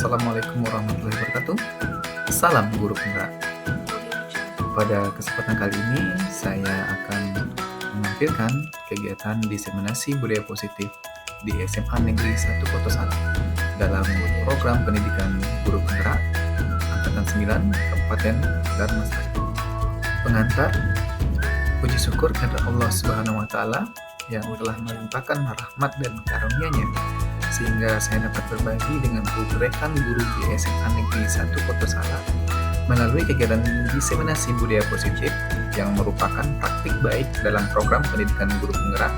Assalamualaikum warahmatullahi wabarakatuh. Salam guru penggerak. Pada kesempatan kali ini, saya akan menampilkan kegiatan diseminasi budaya positif di SMA Negeri 1 Kota Salam dalam program pendidikan guru penggerak Angkatan 9 Kabupaten Darmasraya. Pengantar, puji syukur kepada Allah Subhanahu wa Ta'ala yang telah melimpahkan rahmat dan karunia-Nya sehingga saya dapat berbagi dengan rekan guru di SMA Negeri 1 Kota Salam melalui kegiatan diseminasi budaya positif yang merupakan praktik baik dalam program pendidikan guru penggerak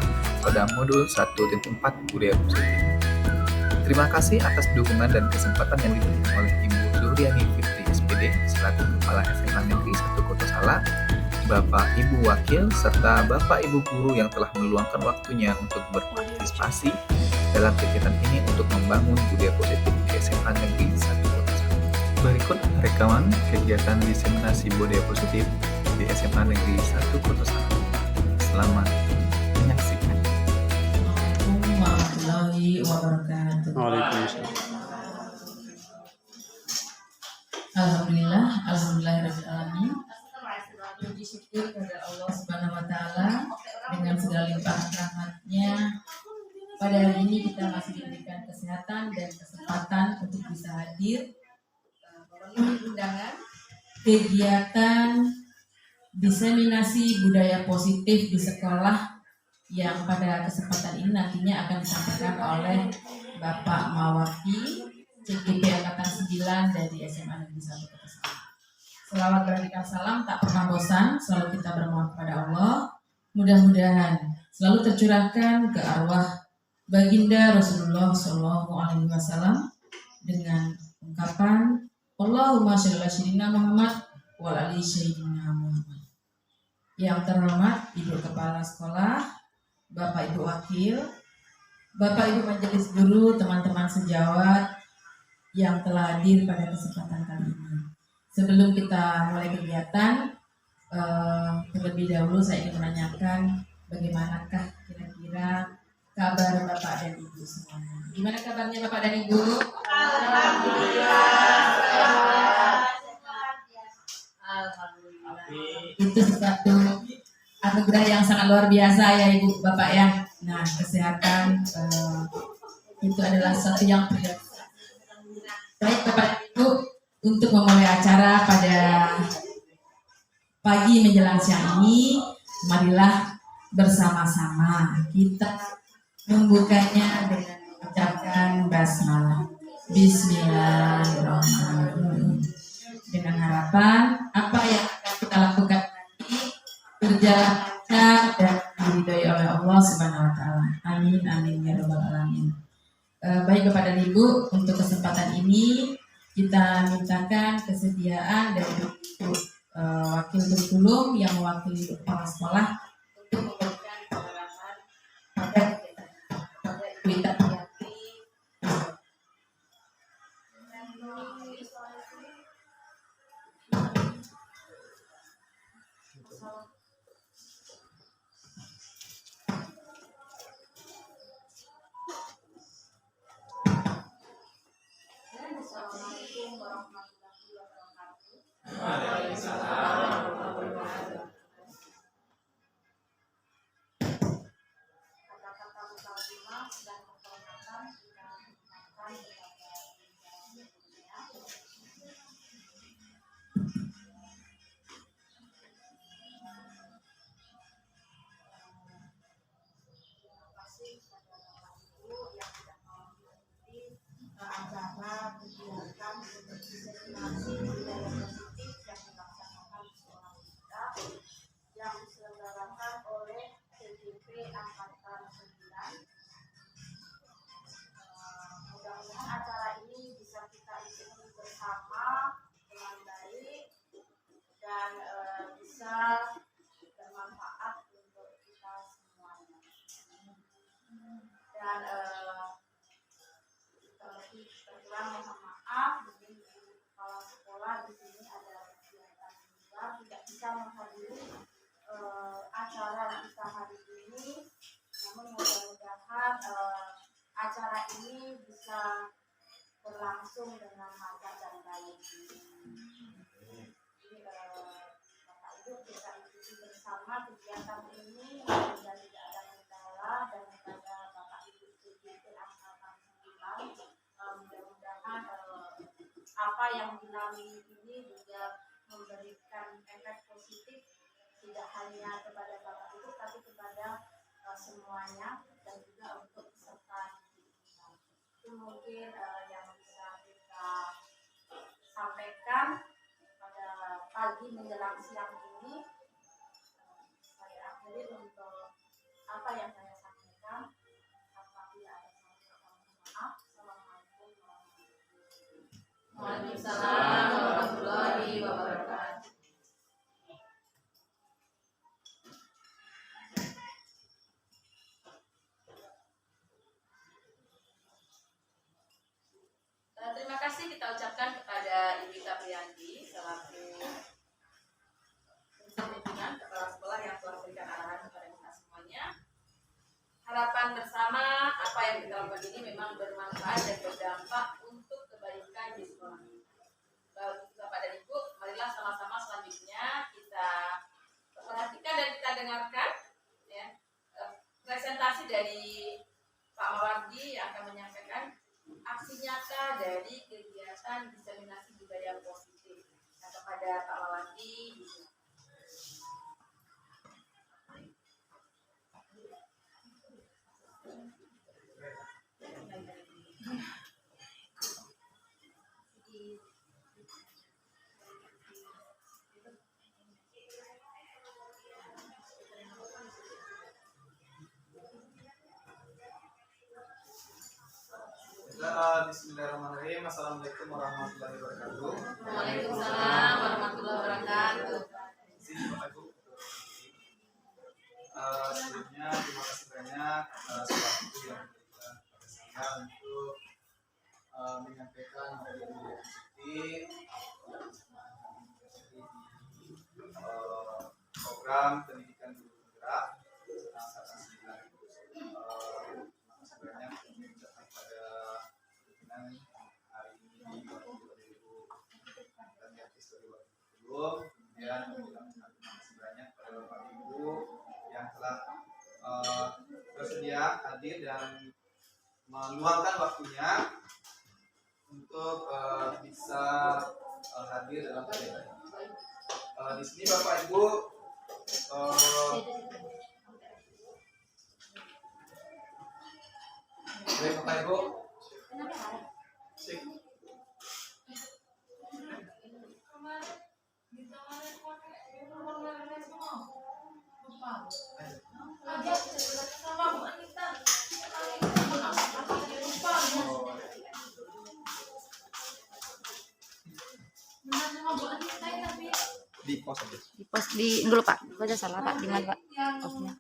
pada modul 1.4 budaya positif. Terima kasih atas dukungan dan kesempatan yang diberikan oleh Ibu Zuriani Fitri SPD selaku Kepala SMA Negeri 1 Kota Salam, Bapak Ibu Wakil, serta Bapak Ibu Guru yang telah meluangkan waktunya untuk berpartisipasi dalam kegiatan ini untuk membangun budaya positif di SMA Negeri 1 Kota Salam. Berikut rekaman kegiatan diseminasi budaya positif di SMA Negeri 1 Kota Salam. Selamat menyaksikan. Assalamualaikum warahmatullahi wabarakatuh. Waalaikumsalam. Alhamdulillahirabbil alamin. Puji syukur kepada Allah Subhanahu wa Ta'ala dengan segala limpahan rahmat-Nya. Pada hari ini kita masih diberikan kesehatan dan kesempatan untuk bisa hadir memenuhi undangan kegiatan diseminasi budaya positif di sekolah yang pada kesempatan ini nantinya akan disampaikan oleh Bapak Mawaki CGP Angkatan 9 dari SMA Negeri 1 Kota Salam. Selawat beraneka salam tak pernah bosan, selalu kita bermohon kepada Allah. Mudah-mudahan selalu tercurahkan ke arwah Baginda Rasulullah SAW dengan ungkapan Allahumma sholli ala sayyidina Muhammad wa ala ali sayyidina Muhammad. Yang terhormat Ibu Kepala Sekolah, Bapak Ibu Wakil, Bapak Ibu Majelis Guru, teman-teman sejawat yang telah hadir pada kesempatan kali ini. Sebelum kita mulai kegiatan, terlebih dahulu saya ingin menanyakan bagaimanakah kira-kira kabar Bapak dan Ibu semuanya. Gimana kabarnya Bapak dan Ibu? Alhamdulillah. Alhamdulillah. Itu suatu anugerah yang sangat luar biasa ya Ibu Bapak ya. Nah, kesehatan itu adalah sesuatu yang prioritas. Baik Bapak dan Ibu, untuk memulai acara pada pagi menjelang siang ini, marilah bersama-sama kita membukanya dengan mengucapkan basmalah. Bismillahirrahmanirrahim. Dengan harapan apa yang akan kita lakukan nanti berjalan lancar dan diridhoi oleh Allah Subhanahu wa Ta'ala. Amin amin ya rabbal alamin. Baik Bapak dan Ibu, untuk kesempatan ini kita mintakan kesediaan dari wakil kurikulum yang mewakili kepala sekolah untuk memberikan pengarahan pada kegiatan Assalamualaikum warahmatullahi wabarakatuh. Kata-kata mukadimah dan penghormatan kita ucapkan kepada pimpinan sebelumnya. Terima kasih kepada Bapak Ibu yang sudah mau mengikuti acara kegiatan untuk diseminasi budaya positif yang dilaksanakan di sekolah kita yang diselenggarakan oleh CGP Angkatan 9. Mudah-mudahan acara ini bisa kita ikuti bersama dengan baik dan bisa bermanfaat untuk kita semuanya. Dan terlebih terkurang mohon maaf, mungkin kepala sekolah di sini ada kegiatan juga tidak bisa menghadiri acara kita hari ini. Namun mudah-mudahan acara ini bisa berlangsung dengan lancar dan baik. Jadi Bapak Ibu bisa ikuti bersama kegiatan ini dan tidak ada kendala, dan kepada Bapak Ibu PJT Angkatan 9, mudah-mudahan apa yang dilalui ini juga memberikan efek positif tidak hanya kepada Bapak Ibu tapi kepada semuanya, dan juga untuk peserta didik. Itu mungkin yang bisa kita sampaikan pada pagi menjelang siang ini. Saya akhiri untuk apa yang saya sampaikan. Apabila ada salah kata, maaf. Assalamualaikum warahmatullahi wabarakatuh. Waalaikumsalam warahmatullahi wabarakatuh. Terima kasih kita ucapkan kepada Ibu Tapriyanti selaku pimpinan kepala sekolah yang telah memberikan arahan kepada kita semuanya. Harapan bersama apa yang kita lakukan ini memang bermanfaat dan berdampak untuk kebaikan di sekolah. Bapak dan Ibu, marilah sama-sama selanjutnya kita perhatikan dan kita dengarkan ya, presentasi dari Pak Mawardi yang akan menyampaikan aksi nyata dari kegiatan diseminasi budaya positif. Nah, kepada Pak Mawardi. Bismillahirrahmanirrahim. Assalamualaikum warahmatullahi wabarakatuh. Waalaikumsalam warahmatullahi wabarakatuh. Sini Bapak Ibu. Sebelumnya terima kasih banyak atas waktu yang diberikan kepada saya untuk menyampaikan dari budaya positif di program pendidikan guru penggerak angkatan 9. Terima kasih banyak mengucapkan pada pimpinan hari ini waktu 2000 dan artis 2020. Kemudian terima kasih banyak pada Bapak Ibu yang telah bersedia hadir dan meluangkan waktunya untuk bisa hadir dalam kegiatan ini. Di sini Bapak Ibu Bapak Ibu di pos aja. Di pos di dulu Pak, aku aja salah Pak, di mana Pak posnya?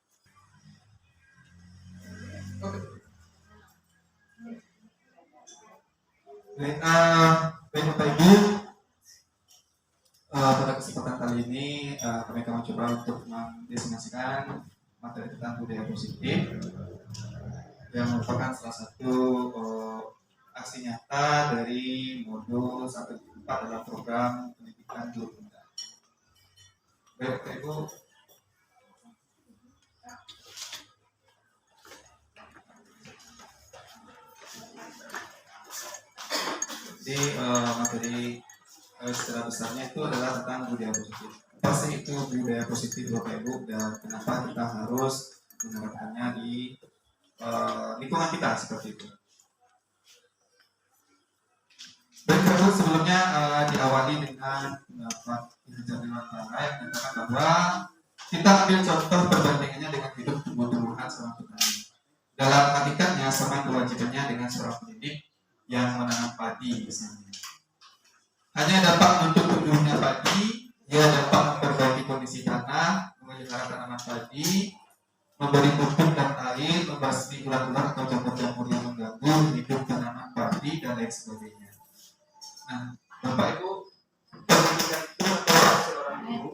Baik, Bapak Ibu, pada kesempatan kali ini kami akan mencoba untuk mendefinisikan materi tentang budaya positif yang merupakan salah satu aksi nyata dari modul 1-4 dalam program pendidikan guru penggerak. Baik, Bapak Ibu. Jadi materi secara besarnya itu adalah tentang budaya positif. Apa sih itu budaya positif Bapak Ibu, dan kenapa kita harus menerapkannya di lingkungan kita seperti itu. Baik, Bapak Ibu, sebelumnya diawali dengan pendapat Hajar Dewantara yang menyatakan bahwa kita ambil contoh perbandingannya dengan hidup tumbuh-tumbuhan seorang petani. Dalam hakikatnya sama kewajibannya dengan seorang pendidik yang menanam padi misalnya. Hanya dapat menuntut tumbuhnya padi, dia dapat memperbaiki kondisi tanah, memelihara tanaman padi, memberi pupuk dan air, membasmi ulat-ulat atau jamur-jamur yang mengganggu hidup tanaman padi dan lain sebagainya. Nah, Bapak Ibu, pendidikan itu adalah seorang guru.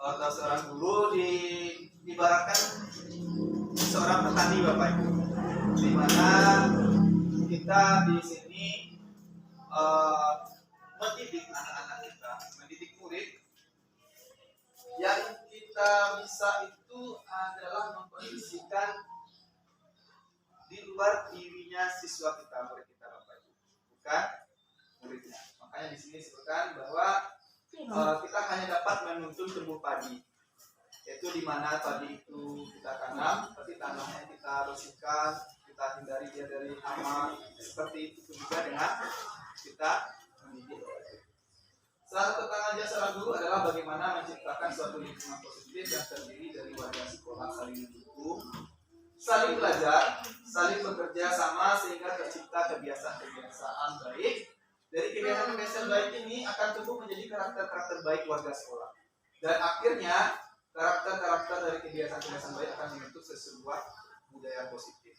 Atau seorang guru diibaratkan seorang petani Bapak Ibu, di mana kita kita di sini mendidik anak-anak kita, mendidik murid, yang kita bisa itu adalah mengkondisikan di luar dirinya siswa kita, murid kita, Bapak Ibu, bukan muridnya. Makanya di sini disebutkan bahwa kita hanya dapat menuntun tumbuh padi, yaitu di mana padi itu kita tanam, tapi tanamnya kita bersihkan, kita hindari dia dari hama. Seperti itu juga dengan kita mendidik. Salah satu tantangan jasa seorang guru adalah bagaimana menciptakan suatu lingkungan positif yang terdiri dari warga sekolah saling mendukung, saling belajar, saling bekerja sama sehingga tercipta kebiasaan-kebiasaan baik. Dari kebiasaan-kebiasaan baik ini akan tumbuh menjadi karakter-karakter baik warga sekolah. Dan akhirnya karakter-karakter dari kebiasaan-kebiasaan baik akan membentuk sebuah budaya positif,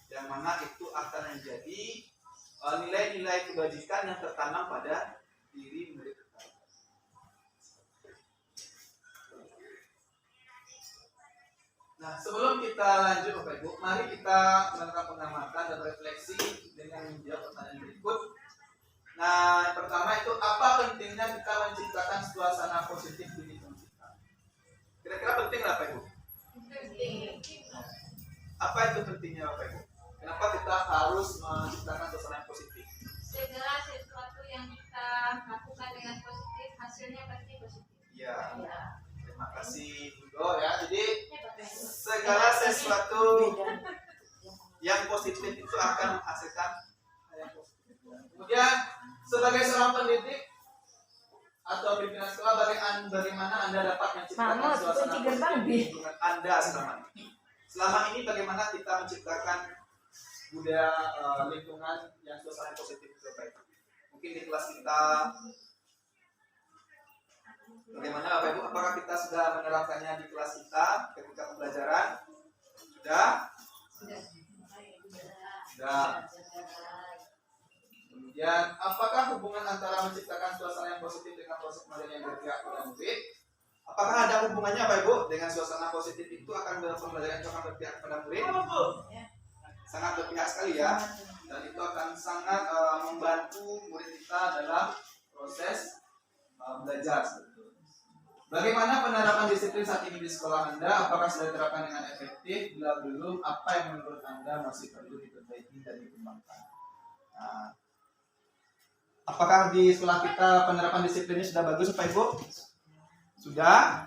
yang mana itu akan menjadi nilai-nilai kebajikan yang tertanam pada diri murid. Nah, sebelum kita lanjut Bapak Ibu, mari kita melakukan pengamatan dan refleksi dengan menjawab pertanyaan berikut. Nah, yang pertama itu, apa pentingnya kita menciptakan suasana positif di lingkungan kita? Kira-kira penting nggak Bapak Ibu? Penting. Apa itu pentingnya Bapak Ibu? Kenapa kita harus menciptakan suasana yang positif? Segala sesuatu yang kita lakukan dengan positif, hasilnya pasti positif. Ya, Ya. terima kasih Ibu ya. Jadi segala sesuatu yang positif itu akan menghasilkan yang positif. Kemudian sebagai seorang pendidik atau pimpinan sekolah, bagaimana Anda dapat menciptakan suasana positif di lingkungan Anda selama ini? Selama ini bagaimana kita menciptakan budaya lingkungan yang suasana positif itu baik? Mungkin di kelas kita, bagaimana Bapak Ibu? Apakah kita sudah menerapkannya di kelas kita ketika pembelajaran? Sudah? Sudah. Kemudian, apakah hubungan antara menciptakan suasana yang positif dengan proses pembelajaran yang berpihak pada murid? Apakah ada hubungannya Bapak Ibu dengan suasana positif itu akan pembelajaran yang akan berpihak pada murid? Sangat berpihak sekali ya. Dan itu akan sangat membantu murid kita dalam proses belajar. Bagaimana penerapan disiplin saat ini di sekolah Anda? Apakah sudah diterapkan dengan efektif? Bila belum, apa yang menurut Anda masih perlu diperbaiki dan dikembangkan? Nah, apakah di sekolah kita penerapan disiplinnya sudah bagus, Bapak Ibu? Sudah?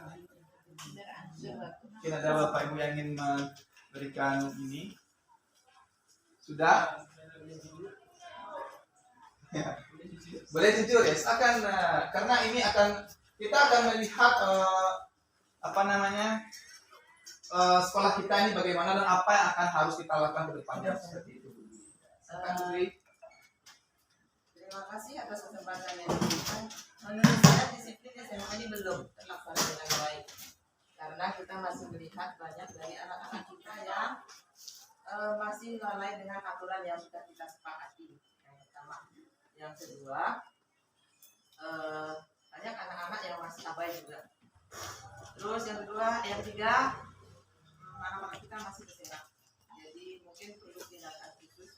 Mungkin ada Bapak Ibu yang ingin memberikan ini? Sudah? Ya. Boleh jujur ya, silakan. Karena ini kita akan melihat sekolah kita ini bagaimana dan apa yang akan harus kita lakukan ke depannya seperti itu. Silakan Juli. Terima kasih atas kesempatan yang diberikan. Menurut saya disiplin SMA ini belum terlaksana dengan baik, karena kita masih melihat banyak dari anak-anak kita yang masih lalai dengan aturan yang sudah kita sepakati. Yang pertama, yang kedua, banyak anak-anak yang masih abai juga. Terus yang kedua, yang ketiga, anak-anak kita masih berserak. Jadi mungkin perlu tindakan khusus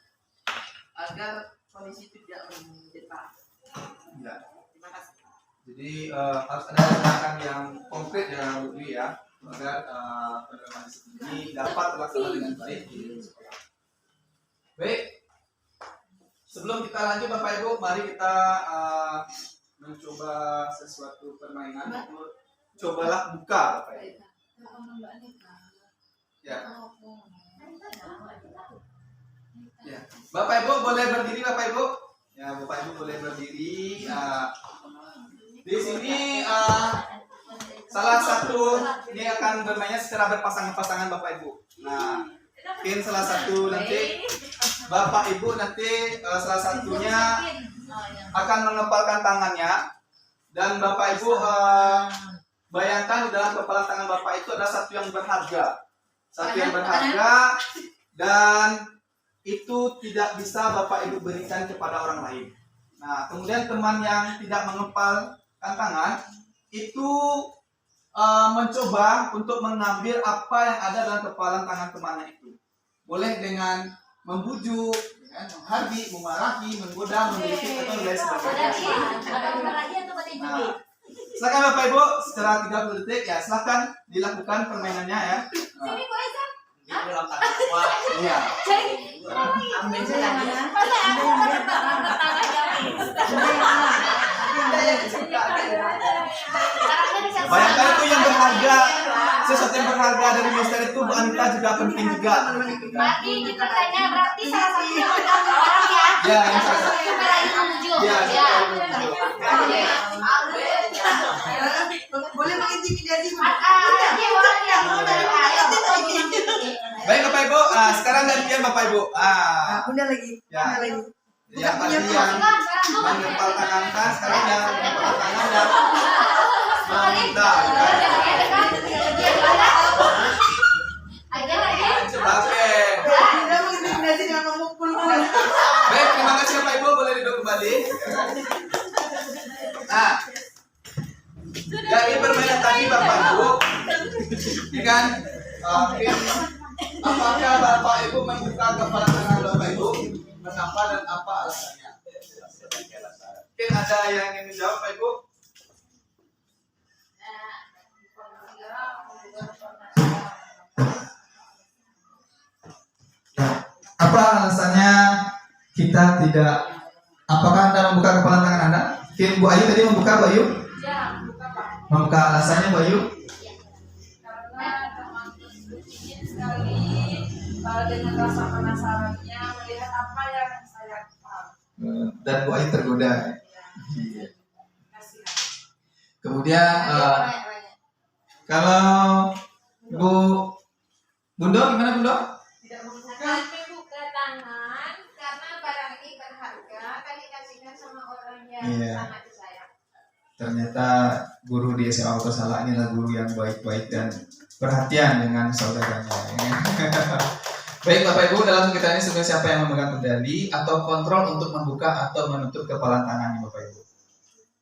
agar kondisi itu tidak mendesak. Ya. Terima kasih. Jadi harus ada tindakan yang konkret ya Bu Dwi ya, agar penerapan ini dapat terlaksana dengan baik di sekolah. Baik, sebelum kita lanjut Bapak Ibu, mari kita mencoba sesuatu permainan. Cobalah buka Bapak Ibu. Ya. Ya. Bapak Ibu boleh berdiri Bapak Ibu. Ya, Bapak Ibu boleh berdiri. Di sini salah satu ini akan bermainnya secara berpasangan-pasangan Bapak Ibu. Nah, mungkin salah satu nanti Bapak Ibu nanti salah satunya akan mengepalkan tangannya dan Bapak Ibu bayangkan di dalam kepalan tangan Bapak itu ada satu yang berharga. Satu yang berharga dan itu tidak bisa Bapak Ibu berikan kepada orang lain. Nah, kemudian teman yang tidak mengepalkan tangan itu mencoba untuk mengambil apa yang ada dalam kepalan tangan temannya itu. Boleh dengan membujuk, kan, menghardik, memarahi, menggoda, mengkritik atau lain sebagainya. Nah, silakan Bapak Ibu secara 30 detik ya, silakan dilakukan permainannya ya. Nah. Iya. Bayangkan itu yang berharga, sesuatu yang berharga dari Mister itu wanita juga penting juga. Berarti dipertanya berarti salah satunya orang ya. Ya, yang salah satu. Ya, Boleh mengintimidasi. baik Bapak Ibu, sekarang gantian Bapak Ibu. Bunda lagi. Ya. Bunda lagi. Yang tadi yang menempelkan angka, sekarang yang menempelkan tangan dan meminta. Oke. Bunda mengintimidasi dengan memukul. Baik, terima kasih Bapak Ibu, boleh duduk kembali. Nah, dari permainan tadi Bapak Ibu, ya kan? Apakah Bapak Ibu membuka kepala tangan Bapak Ibu? Kenapa dan apa alasannya? Mungkin ada yang ingin menjawab Pak Ibu? Apa alasannya kita tidak? Apakah Anda membuka kepala tangan Anda? Mungkin Bu Ayu tadi membuka, Bu Ayu? Ya, buka Pak. Membuka alasannya Bu Ayu? Karena termasuk ingin sekali dengan rasa penasarannya melihat apa yang saya tahu. Dan Bu Ayu tergoda. Kasih. Kemudian kalau Bundo gimana Bundo? Kami buka tangan karena barang ini berharga. Kami kasihkan sama orang yang Iya. sangat disayang. Ternyata guru di SMA Auto Salah inilah guru yang baik-baik dan perhatian dengan saudaranya. Baik Bapak Ibu, dalam kita ini sebenarnya siapa yang memegang kendali atau kontrol untuk membuka atau menutup kepala tangan Bapak Ibu?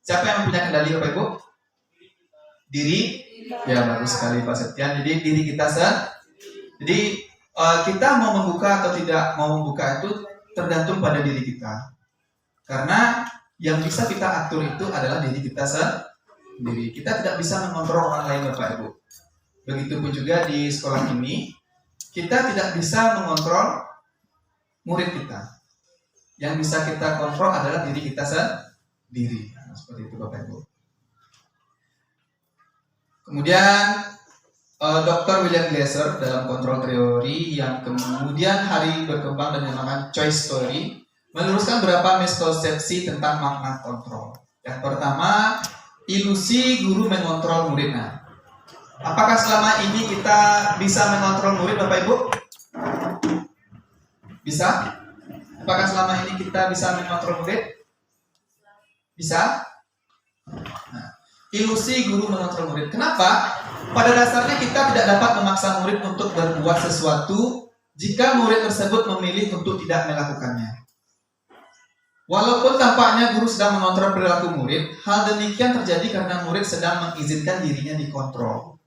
Siapa yang mempunyai kendali Bapak Ibu? Diri? Ya bagus sekali Pak Septian. Jadi diri kita Jadi kita mau membuka atau tidak mau membuka itu tergantung pada diri kita. Karena yang bisa kita atur itu adalah diri kita sendiri. Kita tidak bisa mengontrol orang lain Bapak Ibu. Begitupun juga di sekolah ini, kita tidak bisa mengontrol murid kita. Yang bisa kita kontrol adalah diri kita sendiri. Nah, seperti itu Bapak Ibu. Kemudian Dr. William Glasser dalam kontrol teori yang kemudian hari berkembang dan dinamakan choice story meluruskan beberapa miskonsepsi tentang makna kontrol. Yang pertama, ilusi guru mengontrol muridnya. Apakah selama ini kita bisa mengontrol murid Bapak Ibu? Bisa? Apakah selama ini kita bisa mengontrol murid? Bisa? Nah, ilusi guru mengontrol murid. Kenapa? Pada dasarnya kita tidak dapat memaksa murid untuk berbuat sesuatu jika murid tersebut memilih untuk tidak melakukannya. Walaupun tampaknya guru sedang mengontrol perilaku murid, hal demikian terjadi karena murid sedang mengizinkan dirinya dikontrol.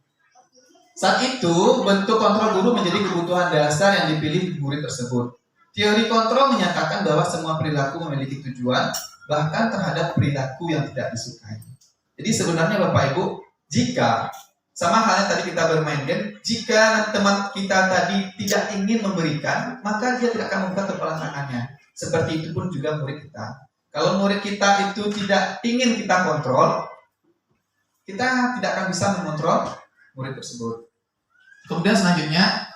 Saat itu, bentuk kontrol guru menjadi kebutuhan dasar yang dipilih murid tersebut. Teori kontrol menyatakan bahwa semua perilaku memiliki tujuan, bahkan terhadap perilaku yang tidak disukai. Jadi sebenarnya Bapak Ibu, jika sama halnya tadi kita bermain game, jika teman kita tadi tidak ingin memberikan, maka dia tidak akan membuka kepala tangannya. Seperti itu pun juga murid kita. Kalau murid kita itu tidak ingin kita kontrol, kita tidak akan bisa mengontrol murid tersebut. Kemudian selanjutnya,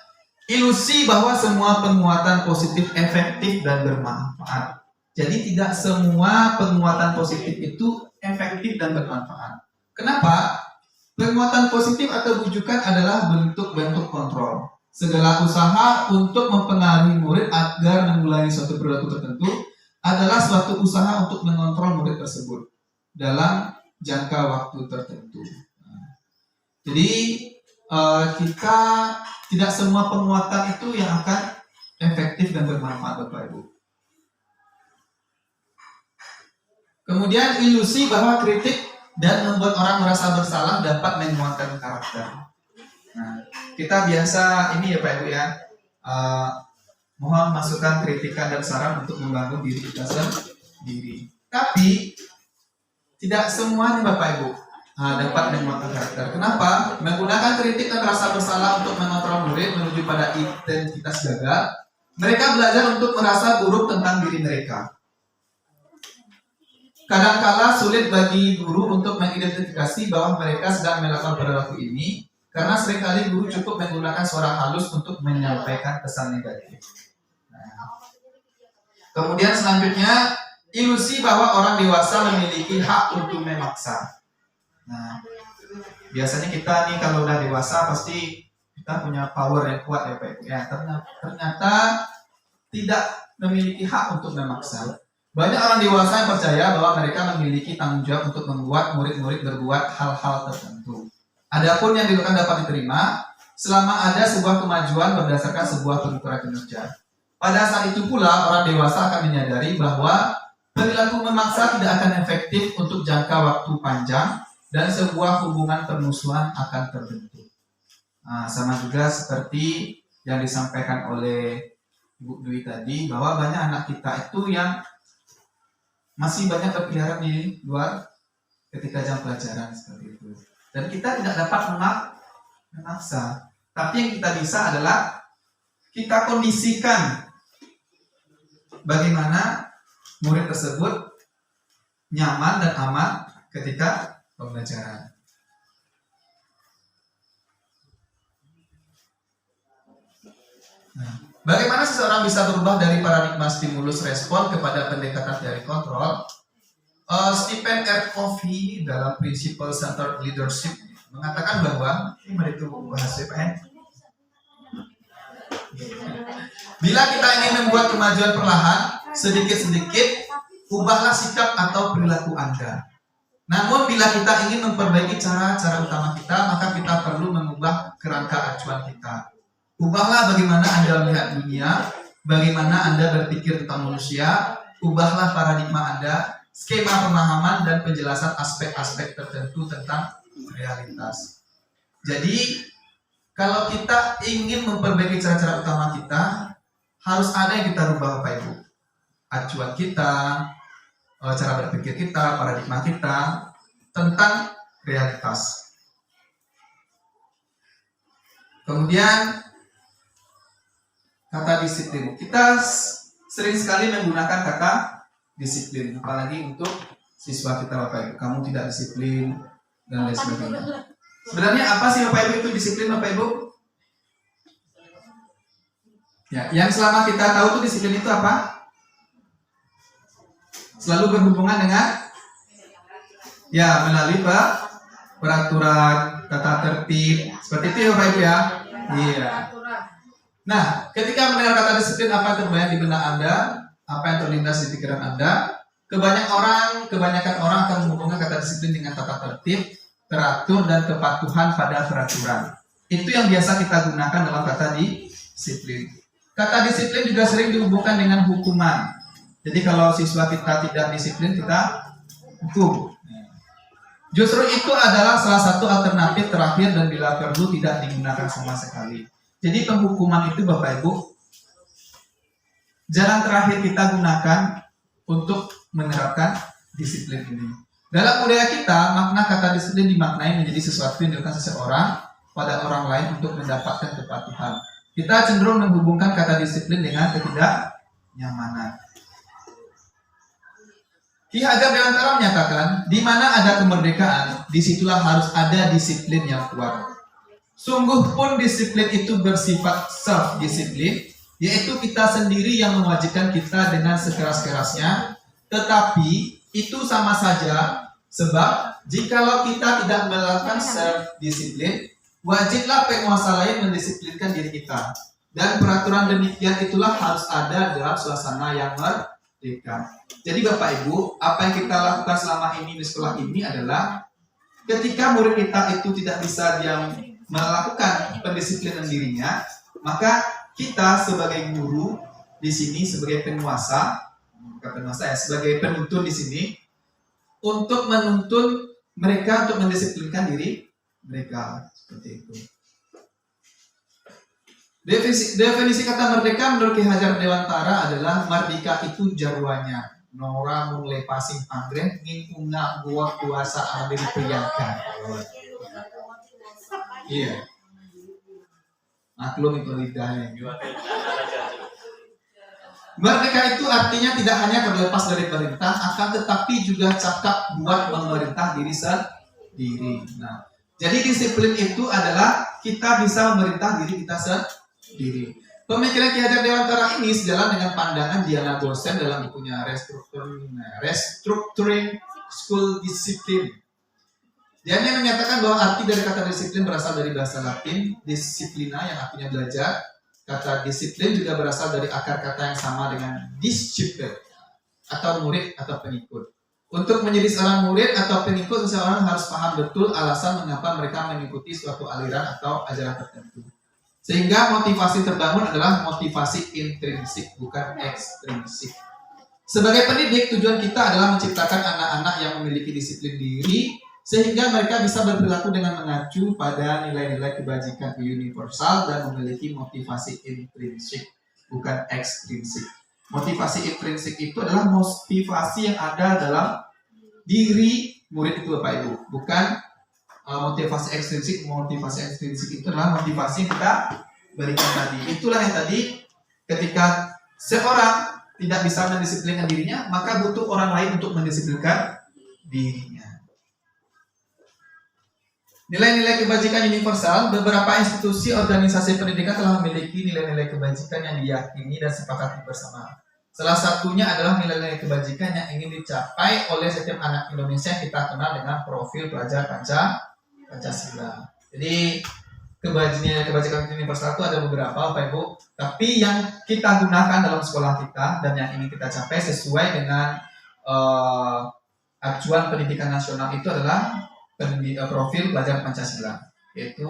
ilusi bahwa semua penguatan positif efektif dan bermanfaat. Jadi tidak semua penguatan positif itu efektif dan bermanfaat. Kenapa? Penguatan positif atau bujukan adalah bentuk-bentuk kontrol. Segala usaha untuk mempengaruhi murid agar mengulangi suatu perilaku tertentu adalah suatu usaha untuk mengontrol murid tersebut dalam jangka waktu tertentu. Jadi kita tidak semua penguatan itu yang akan efektif dan bermanfaat Bapak Ibu. Kemudian ilusi bahwa kritik dan membuat orang merasa bersalah dapat menguatkan karakter. Nah, kita biasa ini ya Pak Ibu ya, mohon masukan, kritikan, dan saran untuk membangun diri kita sendiri. Tapi tidak semuanya Bapak Ibu dapat menguatkan karakter. Kenapa? Menggunakan kritik dan rasa bersalah untuk mengontrol murid menuju pada identitas gagal, mereka belajar untuk merasa buruk tentang diri mereka. Kadangkala sulit bagi guru untuk mengidentifikasi bahwa mereka sedang melakukan perilaku ini, karena seringkali guru cukup menggunakan suara halus untuk menyampaikan pesan negatif. Nah, kemudian selanjutnya, ilusi bahwa orang dewasa memiliki hak untuk memaksa. Nah, biasanya kita nih kalau udah dewasa pasti kita punya power yang kuat ya Pak Ibu. Ya, ternyata tidak memiliki hak untuk memaksa. Banyak orang dewasa yang percaya bahwa mereka memiliki tanggung jawab untuk membuat murid-murid berbuat hal-hal tertentu. Adapun yang dilakukan dapat diterima selama ada sebuah kemajuan berdasarkan sebuah pengukuran kinerja. Pada saat itu pula orang dewasa akan menyadari bahwa perilaku memaksa tidak akan efektif untuk jangka waktu panjang dan sebuah hubungan permusuhan akan terbentuk. Nah, sama juga seperti yang disampaikan oleh Ibu Dwi tadi, bahwa banyak anak kita itu yang masih banyak berkeliaran di luar ketika jam pelajaran seperti itu. Dan kita tidak dapat memaksa. Tapi yang kita bisa adalah kita kondisikan bagaimana murid tersebut nyaman dan aman ketika pembelajaran. Nah, bagaimana seseorang bisa berubah dari paradigma stimulus respon kepada pendekatan dari kontrol? Stephen R. Covey dalam Principle Centered Leadership mengatakan bahwa ini itu bahasa PN. Bila kita ingin membuat kemajuan perlahan, sedikit-sedikit, ubahlah sikap atau perilaku Anda. Namun bila kita ingin memperbaiki cara-cara utama kita, maka kita perlu mengubah kerangka acuan kita. Ubahlah bagaimana Anda melihat dunia, bagaimana Anda berpikir tentang manusia, ubahlah paradigma Anda, skema pemahaman dan penjelasan aspek-aspek tertentu tentang realitas. Jadi, kalau kita ingin memperbaiki cara-cara utama kita, harus ada yang kita rubah Bapak Ibu. Acuan kita, cara berpikir kita, paradigma kita tentang realitas. Kemudian kata disiplin. Kita sering sekali menggunakan kata disiplin, apalagi untuk siswa kita Bapak Ibu. Kamu tidak disiplin dan lain sebagainya. Sebenarnya apa sih Bapak Ibu itu disiplin Bapak Ibu? Ya, yang selama kita tahu tuh disiplin itu apa? Selalu berhubungan dengan melalui peraturan, tata tertib, seperti itu ya Bapak Ibu ya. Iya. Nah, ketika mendengar kata disiplin, apa yang terbayang di benak Anda, apa yang terlintas di pikiran Anda, kebanyakan orang akan menghubungkan kata disiplin dengan tata tertib, teratur, dan kepatuhan pada peraturan. Itu yang biasa kita gunakan dalam kata disiplin. Kata disiplin juga sering dihubungkan dengan hukuman. Jadi kalau siswa kita tidak disiplin, kita hukum. Justru itu adalah salah satu alternatif terakhir dan bila perlu tidak digunakan sama sekali. Jadi penghukuman itu Bapak Ibu, jalan terakhir kita gunakan untuk menerapkan disiplin ini. Dalam budaya kita, makna kata disiplin dimaknai menjadi sesuatu yang dilakukan seseorang pada orang lain untuk mendapatkan kepatuhan. Kita cenderung menghubungkan kata disiplin dengan ketidaknyamanan. Ki Hajar Dewantara menyatakan, di mana ada kemerdekaan, disitulah harus ada disiplin yang kuat. Sungguh pun disiplin itu bersifat self-disiplin, yaitu kita sendiri yang mewajibkan kita dengan sekeras-kerasnya, tetapi itu sama saja, sebab jikalau kita tidak melakukan self-disiplin, wajiblah penguasa lain mendisiplinkan diri kita. Dan peraturan demikian itulah harus ada dalam suasana yang merdeka. Jadi Bapak Ibu, apa yang kita lakukan selama ini di sekolah ini adalah ketika murid kita itu tidak bisa melakukan pendisiplinan dirinya, maka kita sebagai guru di sini, sebagai penguasa, sebagai penuntun di sini, untuk menuntun mereka untuk mendisiplinkan diri mereka, seperti itu. Definisi kata merdeka menurut Ki Hajar Dewantara adalah merdeka itu jarwanya Nora mulai passing panggreh ngingkunga buat kuasa ambil priyakan. Iya. Maklum itu lidahnya. Merdeka itu artinya tidak hanya terlepas dari perintah, akan tetapi juga cakap buat memerintah diri sendiri. Nah, jadi disiplin itu adalah kita bisa memerintah diri kita sendiri. Pemikiran Ki Hajar Dewantara ini sejalan dengan pandangan Diana Gosen dalam bukunya Restructuring School Discipline. Dia menyatakan bahwa arti dari kata disiplin berasal dari bahasa Latin disciplina yang artinya belajar. Kata disiplin juga berasal dari akar kata yang sama dengan disciple atau murid atau pengikut. Untuk menjadi seorang murid atau pengikut, seseorang harus paham betul alasan mengapa mereka mengikuti suatu aliran atau ajaran tertentu. Sehingga motivasi terbangun adalah motivasi intrinsik, bukan ekstrinsik. Sebagai pendidik, tujuan kita adalah menciptakan anak-anak yang memiliki disiplin diri, sehingga mereka bisa berperilaku dengan mengacu pada nilai-nilai kebajikan universal dan memiliki motivasi intrinsik, bukan ekstrinsik. Motivasi intrinsik itu adalah motivasi yang ada dalam diri murid itu Bapak Ibu, bukan motivasi ekstrinsik. Motivasi ekstrinsik itu adalah motivasi yang kita berikan tadi. Itulah yang tadi ketika seorang tidak bisa mendisiplinkan dirinya, maka butuh orang lain untuk mendisiplinkan dirinya. Nilai-nilai kebajikan universal, beberapa institusi organisasi pendidikan telah memiliki nilai-nilai kebajikan yang diyakini dan sepakati bersama. Salah satunya adalah nilai-nilai kebajikan yang ingin dicapai oleh setiap anak Indonesia yang kita kenal dengan profil pelajar Pancasila. Jadi kebajikan universal itu ada beberapa Bapak Ibu, tapi yang kita gunakan dalam sekolah kita dan yang ingin kita capai sesuai dengan acuan pendidikan nasional itu adalah profil pelajar Pancasila, yaitu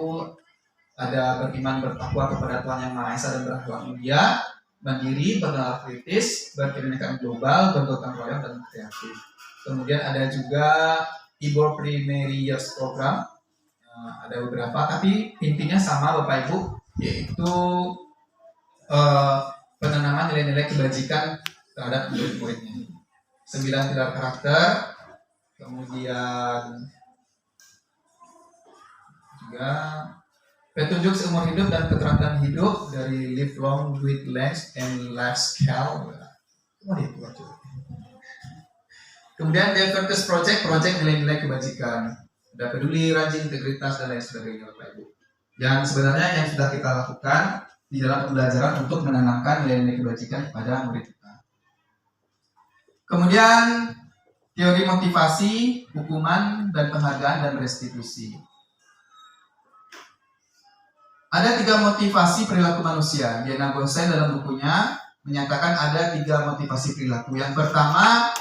ada beriman bertakwa kepada Tuhan Yang Maha Esa dan berakhlak mulia, mandiri, bernalar kritis, berkebinekaan global, bergotong royong dan kreatif. Kemudian ada juga Ibor Primary Years Program, ada beberapa, tapi intinya sama Bapak Ibu, yaitu penanaman nilai-nilai kebajikan terhadap murid-muridnya. 9 pilar karakter, kemudian juga petunjuk seumur hidup dan keterampilan hidup dari Lifelong with Length and Life Scale. Kemudian Divertus Project nilai-nilai kebajikan. Ada peduli, rajin, integritas, dan lain sebagainya Bapak Ibu. Yang sebenarnya yang sudah kita lakukan di dalam pembelajaran untuk menanamkan nilai-nilai kebajikan kepada murid kita. Kemudian teori motivasi, hukuman, dan penghargaan dan restitusi. Ada 3 motivasi perilaku manusia. Diana Gosen dalam bukunya menyatakan ada 3 motivasi perilaku. Yang pertama,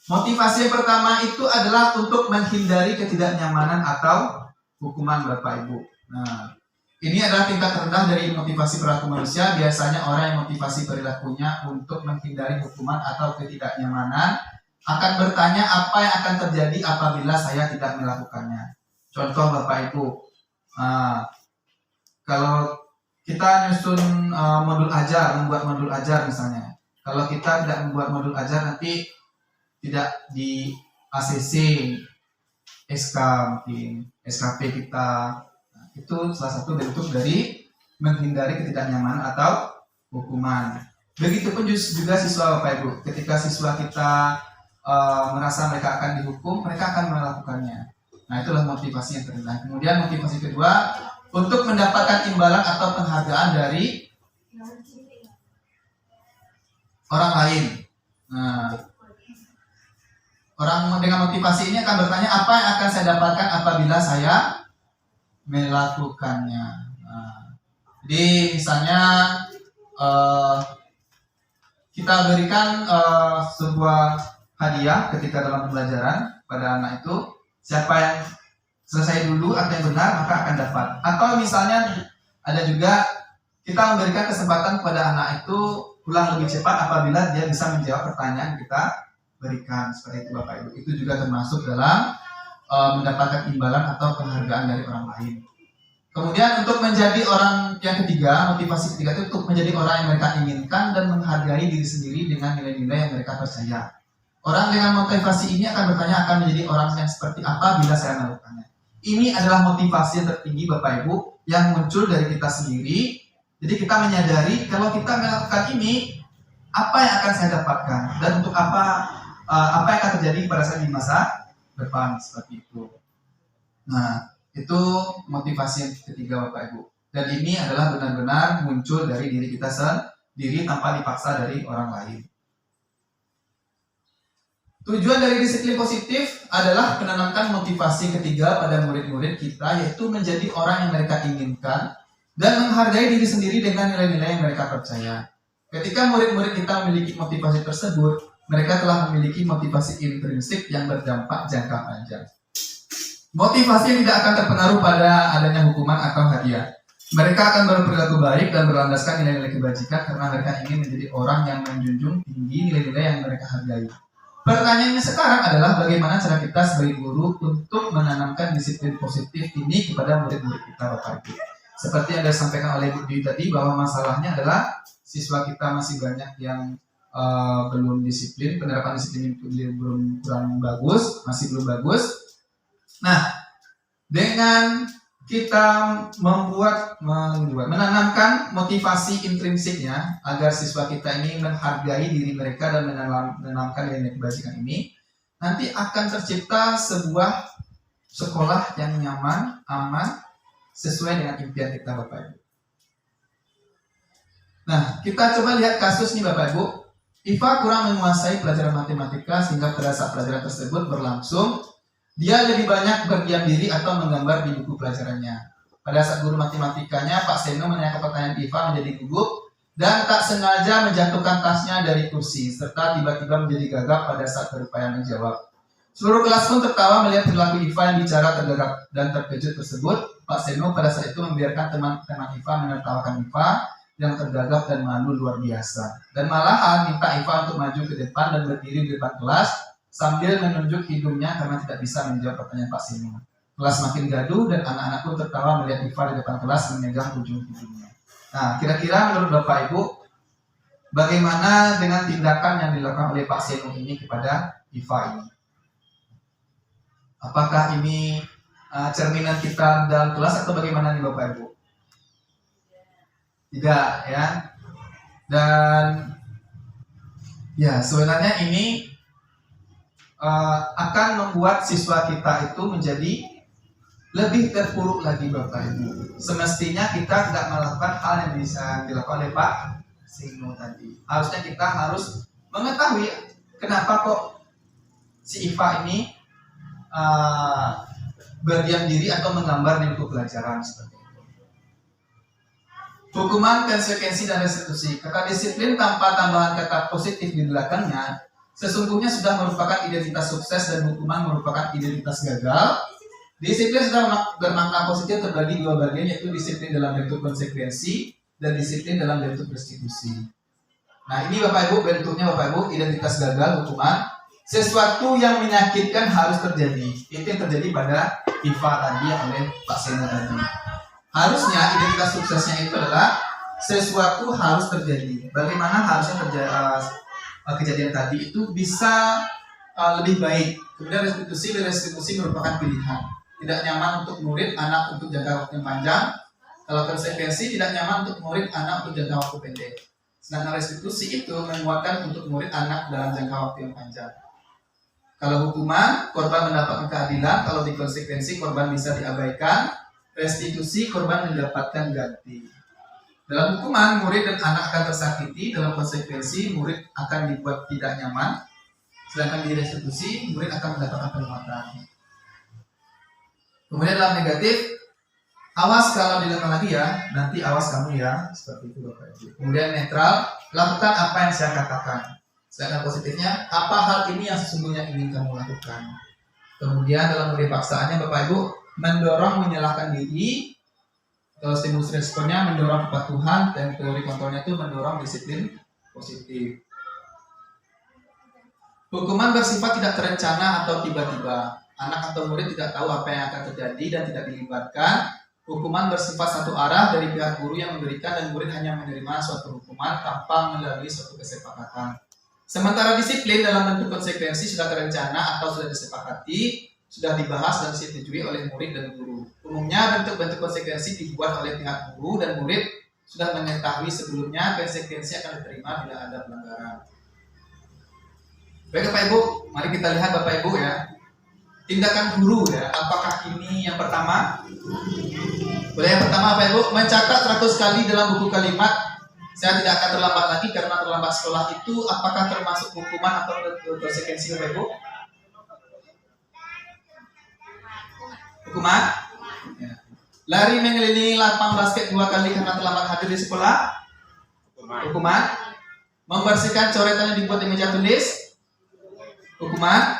motivasi yang pertama itu adalah untuk menghindari ketidaknyamanan atau hukuman Bapak Ibu. Nah, ini adalah tingkat rendah dari motivasi perilaku manusia. Biasanya orang yang motivasi perilakunya untuk menghindari hukuman atau ketidaknyamanan akan bertanya apa yang akan terjadi apabila saya tidak melakukannya. Contoh Bapak Ibu, kalau kita nyusun modul ajar, membuat modul ajar misalnya. Kalau kita tidak membuat modul ajar, nanti tidak di ACC, SK mungkin, SKP kita. Nah, itu salah satu bentuk dari menghindari ketidaknyamanan atau hukuman. Begitupun juga siswa Bapak Ibu. Ketika siswa kita merasa mereka akan dihukum, mereka akan melakukannya. Nah, itulah motivasi yang terendah. Kemudian motivasi kedua, untuk mendapatkan imbalan atau penghargaan dari orang lain. Nah, orang dengan motivasi ini akan bertanya apa yang akan saya dapatkan apabila saya melakukannya. Nah, jadi misalnya kita berikan sebuah hadiah ketika dalam pembelajaran pada anak itu, siapa yang selesai dulu atau yang benar maka akan dapat. Atau misalnya ada juga kita memberikan kesempatan kepada anak itu pulang lebih cepat apabila dia bisa menjawab pertanyaan yang kita berikan. Seperti itu Bapak Ibu. Itu juga termasuk dalam mendapatkan imbalan atau penghargaan dari orang lain. Kemudian untuk menjadi orang yang ketiga, motivasi ketiga itu untuk menjadi orang yang mereka inginkan dan menghargai diri sendiri dengan nilai-nilai yang mereka percaya. Orang dengan motivasi ini akan bertanya akan menjadi orang yang seperti apa bila saya melakukannya. Ini adalah motivasi yang tertinggi Bapak Ibu yang muncul dari kita sendiri. Jadi kita menyadari kalau kita melakukan ini, apa yang akan saya dapatkan dan untuk apa yang akan terjadi pada saya di masa depan seperti itu. Nah, itu motivasi yang ketiga Bapak Ibu. Dan ini adalah benar-benar muncul dari diri kita sendiri tanpa dipaksa dari orang lain. Tujuan dari disiplin positif adalah menanamkan motivasi ketiga pada murid-murid kita, yaitu menjadi orang yang mereka inginkan dan menghargai diri sendiri dengan nilai-nilai yang mereka percaya. Ketika murid-murid kita memiliki motivasi tersebut, mereka telah memiliki motivasi intrinsik yang berdampak jangka panjang. Motivasi yang tidak akan terpengaruh pada adanya hukuman atau hadiah. Mereka akan berperilaku baik dan berlandaskan nilai-nilai kebajikan karena mereka ingin menjadi orang yang menjunjung tinggi nilai-nilai yang mereka hargai. Pertanyaannya sekarang adalah bagaimana cara kita sebagai guru untuk menanamkan disiplin positif ini kepada murid-murid kita Bapak Ibu. Seperti yang disampaikan oleh Bu Dwi tadi bahwa masalahnya adalah siswa kita masih banyak yang belum disiplin, penerapan disiplin itu belum kurang bagus, masih belum bagus. Nah, dengan kita menanamkan motivasi intrinsiknya agar siswa kita ini menghargai diri mereka dan menanamkan nilai kebajikan ini, nanti akan tercipta sebuah sekolah yang nyaman, aman, sesuai dengan impian kita Bapak Ibu. Nah, kita coba lihat kasus nih Bapak Ibu. Iva kurang menguasai pelajaran matematika sehingga pada saat pelajaran tersebut berlangsung, dia lebih banyak berdiam diri atau menggambar di buku pelajarannya. Pada saat guru matematikanya, Pak Seno menanyakan pertanyaan Iva menjadi gugup dan tak sengaja menjatuhkan tasnya dari kursi, serta tiba-tiba menjadi gagap pada saat berupaya menjawab. Seluruh kelas pun tertawa melihat perilaku Iva yang bicara tergagap dan terkejut tersebut. Pak Seno pada saat itu membiarkan teman-teman Iva menertawakan Iva yang tergagap dan malu luar biasa. Dan malahan minta Iva untuk maju ke depan dan berdiri di depan kelas sambil menunjuk hidungnya karena tidak bisa menjawab pertanyaan Pak Seno. Kelas makin gaduh dan anak-anak pun tertawa melihat Iva di depan kelas memegang ujung hidungnya. Nah, kira-kira menurut Bapak Ibu, bagaimana dengan tindakan yang dilakukan oleh Pak Seno ini kepada Iva ini? Apakah ini cerminan kita dalam kelas atau bagaimana nih Bapak Ibu? Tidak ya. Dan ya sebenarnya ini akan membuat siswa kita itu menjadi lebih terpuruk lagi Bapak Ibu. Semestinya kita tidak melakukan hal yang bisa dilakukan oleh Pak Seno tadi. Harusnya kita harus mengetahui kenapa kok si Iva ini berdiam diri atau menggambar di buku pelajaran seperti itu. Hukuman, konsekuensi, dan restitusi. Kata disiplin tanpa tambahan kata positif di belakangnya sesungguhnya sudah merupakan identitas sukses dan hukuman merupakan identitas gagal. Disiplin sudah bermakna positif terbagi dua bagian, yaitu disiplin dalam bentuk konsekuensi dan disiplin dalam bentuk restitusi. Nah ini Bapak Ibu bentuknya Bapak Ibu, identitas gagal, hukuman. Sesuatu yang menyakitkan harus terjadi. Itu yang terjadi pada Iva tadi oleh Pak Seno tadi. Harusnya identitas suksesnya itu adalah sesuatu harus terjadi. Bagaimana harusnya kejadian tadi itu bisa lebih baik. Kemudian restitusi merupakan pilihan. Tidak nyaman untuk murid, anak untuk jangka waktu yang panjang. Kalau konsekuensi tidak nyaman untuk murid, anak untuk jangka waktu pendek. Sedangkan restitusi itu menguatkan untuk murid, anak dalam jangka waktu yang panjang. Kalau hukuman, korban mendapatkan keadilan. Kalau dikonsekuensi, korban bisa diabaikan. Restitusi, korban mendapatkan ganti. Dalam hukuman, murid dan anak akan tersakiti. Dalam konsekuensi, murid akan dibuat tidak nyaman. Sedangkan di restitusi, murid akan mendapatkan penguatan. Kemudian dalam negatif, awas kalau dilakukan lagi ya, nanti awas kamu ya. Seperti itu Bapak Ibu. Kemudian netral, lakukan apa yang saya katakan. Sedangkan positifnya, apa hal ini yang sesungguhnya ingin kamu lakukan. Kemudian dalam model paksaannya Bapak Ibu, mendorong menyalahkan diri. Kalau stimulus responnya mendorong kepatuhan, dan teori kontrolnya itu mendorong disiplin positif. Hukuman bersifat tidak terencana atau tiba-tiba. Anak atau murid tidak tahu apa yang akan terjadi dan tidak dilibatkan. Hukuman bersifat satu arah dari pihak guru yang memberikan dan murid hanya menerima suatu hukuman tanpa melalui suatu kesepakatan. Sementara disiplin dalam bentuk konsekuensi sudah terencana atau sudah disepakati, sudah dibahas dan disetujui oleh murid dan guru. Umumnya bentuk-bentuk konsekuensi dibuat oleh pihak guru dan murid sudah mengetahui sebelumnya konsekuensi akan diterima bila ada pelanggaran. Baik Bapak Ibu, mari kita lihat Bapak Ibu ya. Tindakan guru ya, apakah ini yang pertama? Boleh yang pertama Bapak Ibu, mencatat 100 kali dalam buku kalimat saya tidak akan terlambat lagi karena terlambat sekolah itu apakah termasuk hukuman atau konsekuensi Bapak Ibu? Hukuman? Ya. Lari mengelilingi lapang basket 2 kali karena terlambat hadir di sekolah? Hukuman? Membersihkan coretan yang dibuat di meja tulis? Hukuman?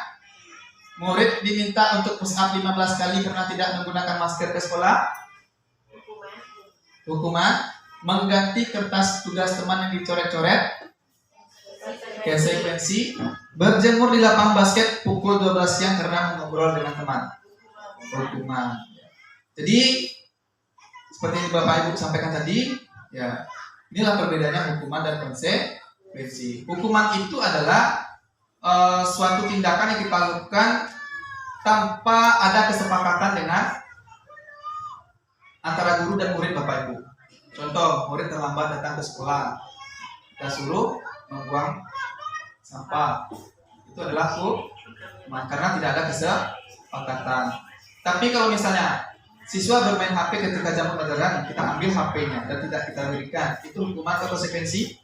Murid diminta untuk push up 15 kali karena tidak menggunakan masker ke sekolah? Hukuman? Mengganti kertas tugas teman yang dicoret-coret? Konsekuensi? Berjemur di lapang basket pukul 12 siang karena mengobrol dengan teman? Hukuman. Jadi seperti yang Bapak Ibu sampaikan tadi, ya inilah perbedaannya hukuman dan konsekuensi. Hukuman itu adalah suatu tindakan yang kita lakukan tanpa ada kesepakatan dengan antara guru dan murid Bapak Ibu. Contoh, murid terlambat datang ke sekolah, kita suruh membuang sampah. Itu adalah hukuman karena tidak ada kesepakatan. Tapi kalau misalnya siswa bermain HP ketika jam pelajaran, kita ambil HP-nya dan tidak kita berikan, itu hukuman atau konsekuensi?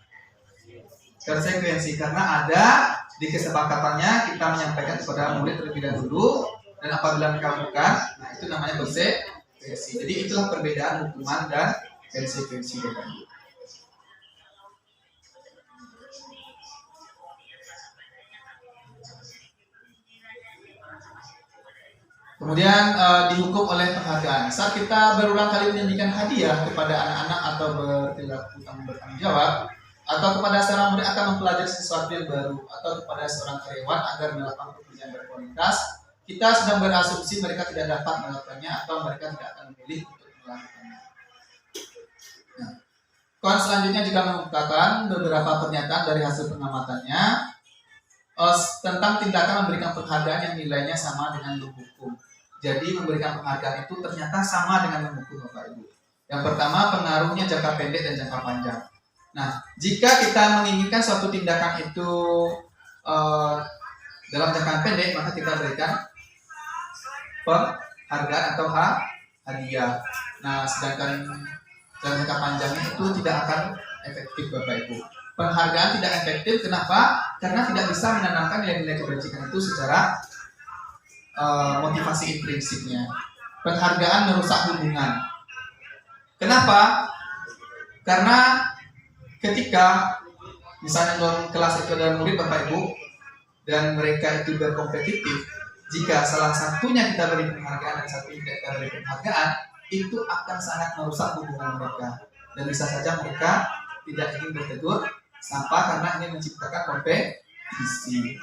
Konsekuensi karena ada di kesepakatannya kita menyampaikan kepada murid terlebih dahulu dan apabila mereka lakukan, nah itu namanya konsekuensi. Jadi itulah perbedaan hukuman dan konsekuensi. Kemudian dihukum oleh penghargaan. Saat kita berulang kali menyanyikan hadiah kepada anak-anak atau bertanggung jawab, atau kepada seorang murid akan mempelajari sesuatu yang baru, atau kepada seorang karyawan agar melakukan pekerjaan berkualitas, kita sedang berasumsi mereka tidak dapat melakukannya atau mereka tidak akan memilih untuk melakukannya. Nah, Koan selanjutnya juga mengungkapkan beberapa pernyataan dari hasil pengamatannya tentang tindakan memberikan penghargaan yang nilainya sama dengan menghukum. Jadi memberikan penghargaan itu ternyata sama dengan menghukum Bapak Ibu. Yang pertama pengaruhnya jangka pendek dan jangka panjang. Nah, jika kita menginginkan suatu tindakan itu dalam jangka pendek, maka kita berikan penghargaan atau hadiah. Nah, sedangkan dalam jangka panjangnya itu tidak akan efektif Bapak Ibu. Penghargaan tidak efektif, kenapa? Karena tidak bisa menanamkan nilai-nilai kebajikan itu secara motivasi intrinsiknya. Penghargaan merusak hubungan. Kenapa? Karena ketika misalnya dalam kelas itu ada murid Bapak Ibu dan mereka itu berkompetitif, jika salah satunya kita beri penghargaan dan satunya tidak kita beri penghargaan, itu akan sangat merusak hubungan mereka dan bisa saja mereka tidak ingin bertegur sapa karena ingin menciptakan kompetisi.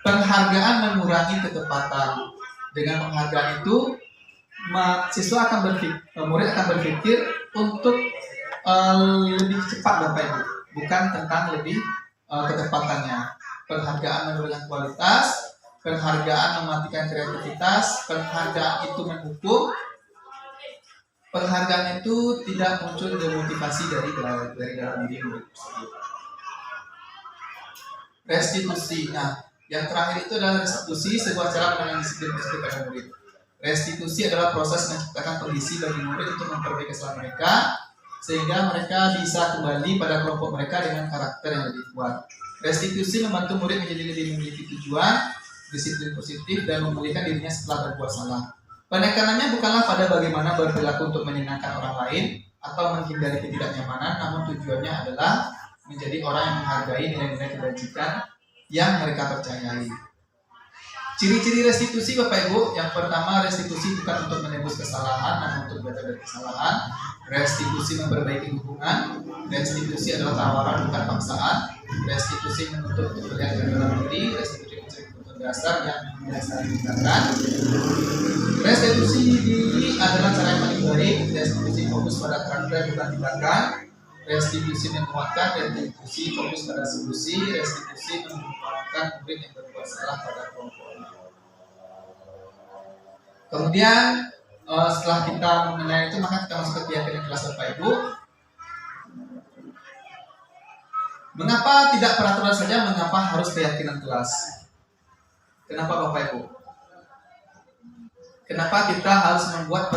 Penghargaan mengurangi ketepatan. Dengan penghargaan itu siswa akan murid akan berpikir untuk lebih cepat Bapak Ibu, bukan tentang lebih ketepatannya. Penghargaan menurunkan kualitas, penghargaan mematikan kreativitas, penghargaan itu menghukum, penghargaan itu tidak muncul demotivasi dari dalam diri murid tersebut. Restitusi. Nah, yang terakhir itu adalah restitusi, sebuah cara menangani disiplin positif pada murid. Restitusi adalah proses menciptakan kondisi bagi murid untuk memperbaiki kesalahan mereka, sehingga mereka bisa kembali pada kelompok mereka dengan karakter yang lebih kuat. Restitusi membantu murid menjadi lebih memiliki tujuan, disiplin positif, dan memulihkan dirinya setelah berbuat salah. Penekanannya bukanlah pada bagaimana berperilaku untuk menyenangkan orang lain atau menghindari ketidaknyamanan, namun tujuannya adalah menjadi orang yang menghargai nilai-nilai kebajikan yang mereka percayai. Ciri-ciri restitusi Bapak Ibu, yang pertama restitusi bukan untuk menebus kesalahan, namun untuk belajar dari kesalahan. Restitusi memperbaiki hubungan. Restitusi adalah tawaran bukan paksaan. Restitusi menuntut untuk melihat ke dalam diri. Restitusi mencari kebenaran dasar yang biasa digunakan. Restitusi diri adalah cara yang paling baik. Restitusi fokus pada karakter bukan tindakan. Restitusi menguatkan, restitusi fokus pada solusi, restitusi menguatkan murid yang berbuat salah pada kelompoknya. Kemudian setelah kita mengenai itu, maka kita masuk ke keyakinan kelas Bapak Ibu. Mengapa tidak peraturan saja, mengapa harus keyakinan kelas? Kenapa Bapak Ibu? Kenapa kita harus membuat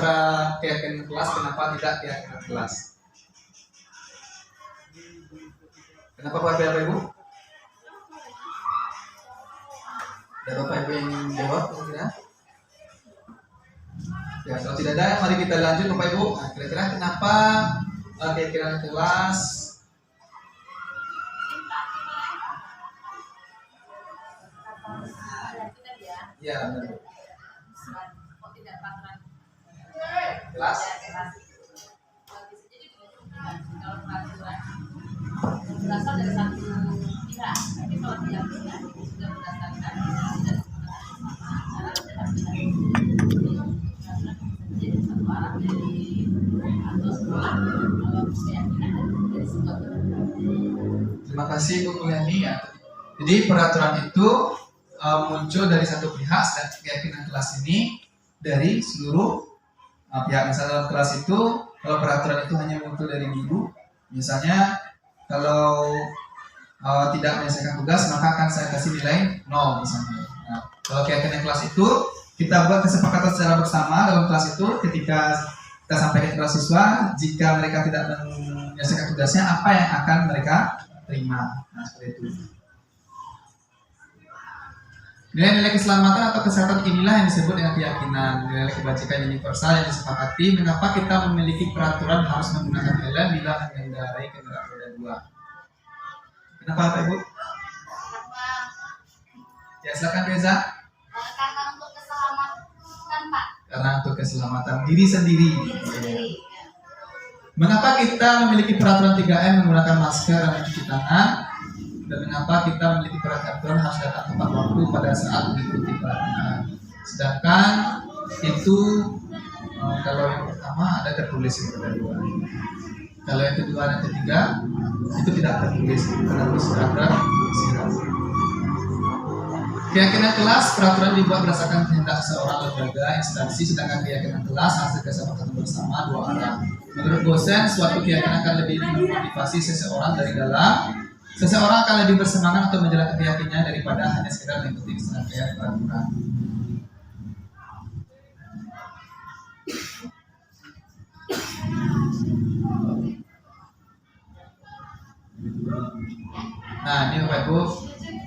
keyakinan kelas, kenapa tidak keyakinan kelas? Kenapa Bapak Ibu? Ada Bapak Ibu yang ingin jawab kira-kira? Ya, kalau tidak ada, mari kita lanjut Bapak Ibu. Nah, kira-kira kenapa keyakinan kelas? Ya, benar. Kelas? Berasal dari satu pihak, tapi kalau pihak sudah berdasarkan jadi satu arah dari atau sekolah kalau keyakinan dari sebuah. Terima kasih Bu Mulyani ya. Jadi peraturan itu muncul dari satu pihak, sedangkan keyakinan kelas ini dari seluruh pihak. Misalnya dalam kelas itu, kalau peraturan itu hanya muncul dari guru, misalnya kalau tidak menyelesaikan tugas maka akan saya kasih nilai 0 misalnya. Nah, kalau keyakinan kelas itu kita buat kesepakatan secara bersama dalam kelas itu, ketika kita sampaikan kepada siswa, jika mereka tidak menyelesaikan tugasnya apa yang akan mereka terima. Nah, seperti itu. Nilai-nilai keselamatan atau kesehatan inilah yang disebut dengan keyakinan. Nilai kebajikan universal yang disepakati. Mengapa kita memiliki peraturan harus menggunakan helm bila mengendarai kendaraan roda 2? Kenapa Pak Ibu? Ya, silakan Reza. Karena untuk keselamatan Pak. Karena untuk keselamatan diri sendiri. Mengapa kita memiliki peraturan 3M menggunakan masker dan mencuci tangan? Dan mengapa kita memiliki peraturan harus datang tepat waktu pada saat mengikuti pelatihan? Sedangkan itu kalau yang pertama ada tertulis yang kedua. Kalau yang kedua dan ketiga itu tidak tertulis, karena harus ada sirat. Keyakinan kelas, peraturan dibuat berdasarkan kehendak seorang lembaga, instansi, sedangkan keyakinan kelas hasil kesepakatan bersama dua arah. Menurut dosen, suatu keyakinan akan lebih memotivasi seseorang dari dalam. Seseorang akan lebih bersemangat untuk menjalankan keyakinannya daripada hanya sekedar mengikuti serangkaian peraturan. Nah, ini Bapak Ibu,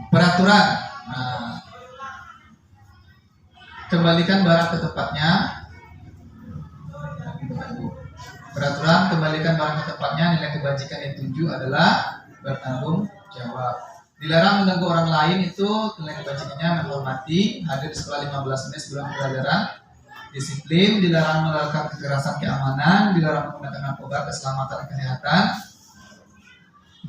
peraturan. Nah, kembalikan barang ke tempatnya. Peraturan kembalikan barang ke tempatnya. Nilai kebajikan yang tujuh adalah bertanggung jawab. Dilarang mengganggu orang lain, itu nilai kebajikannya menghormati, hadir di sekolah 15 menit sebelum pelajaran, disiplin, dilarang melakukan kekerasan keamanan, dilarang menggunakan narkoba, keselamatan dan kesehatan,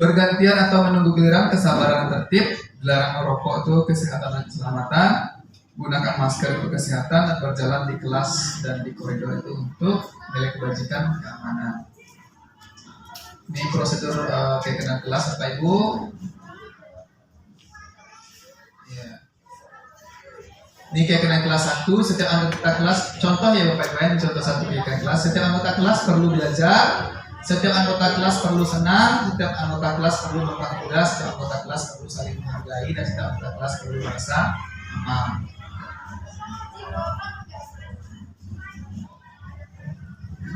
bergantian atau menunggu giliran, kesabaran dan tertib, dilarang merokok itu kesehatan dan keselamatan, gunakan masker itu kesehatan, dan berjalan di kelas dan di koridor itu untuk nilai kebajikan keamanan. Ini prosedur keyakinan kelas Bapak Ibu. Ya. Ini keyakinan kelas 1, setiap anggota kelas, contoh ya Bapak Ibu, ini contoh satu keyakinan kelas. Setiap anggota kelas perlu belajar, setiap anggota kelas perlu senang, setiap anggota kelas perlu melakukan tugas, setiap anggota kelas perlu saling menghargai, dan setiap anggota kelas perlu merasa aman.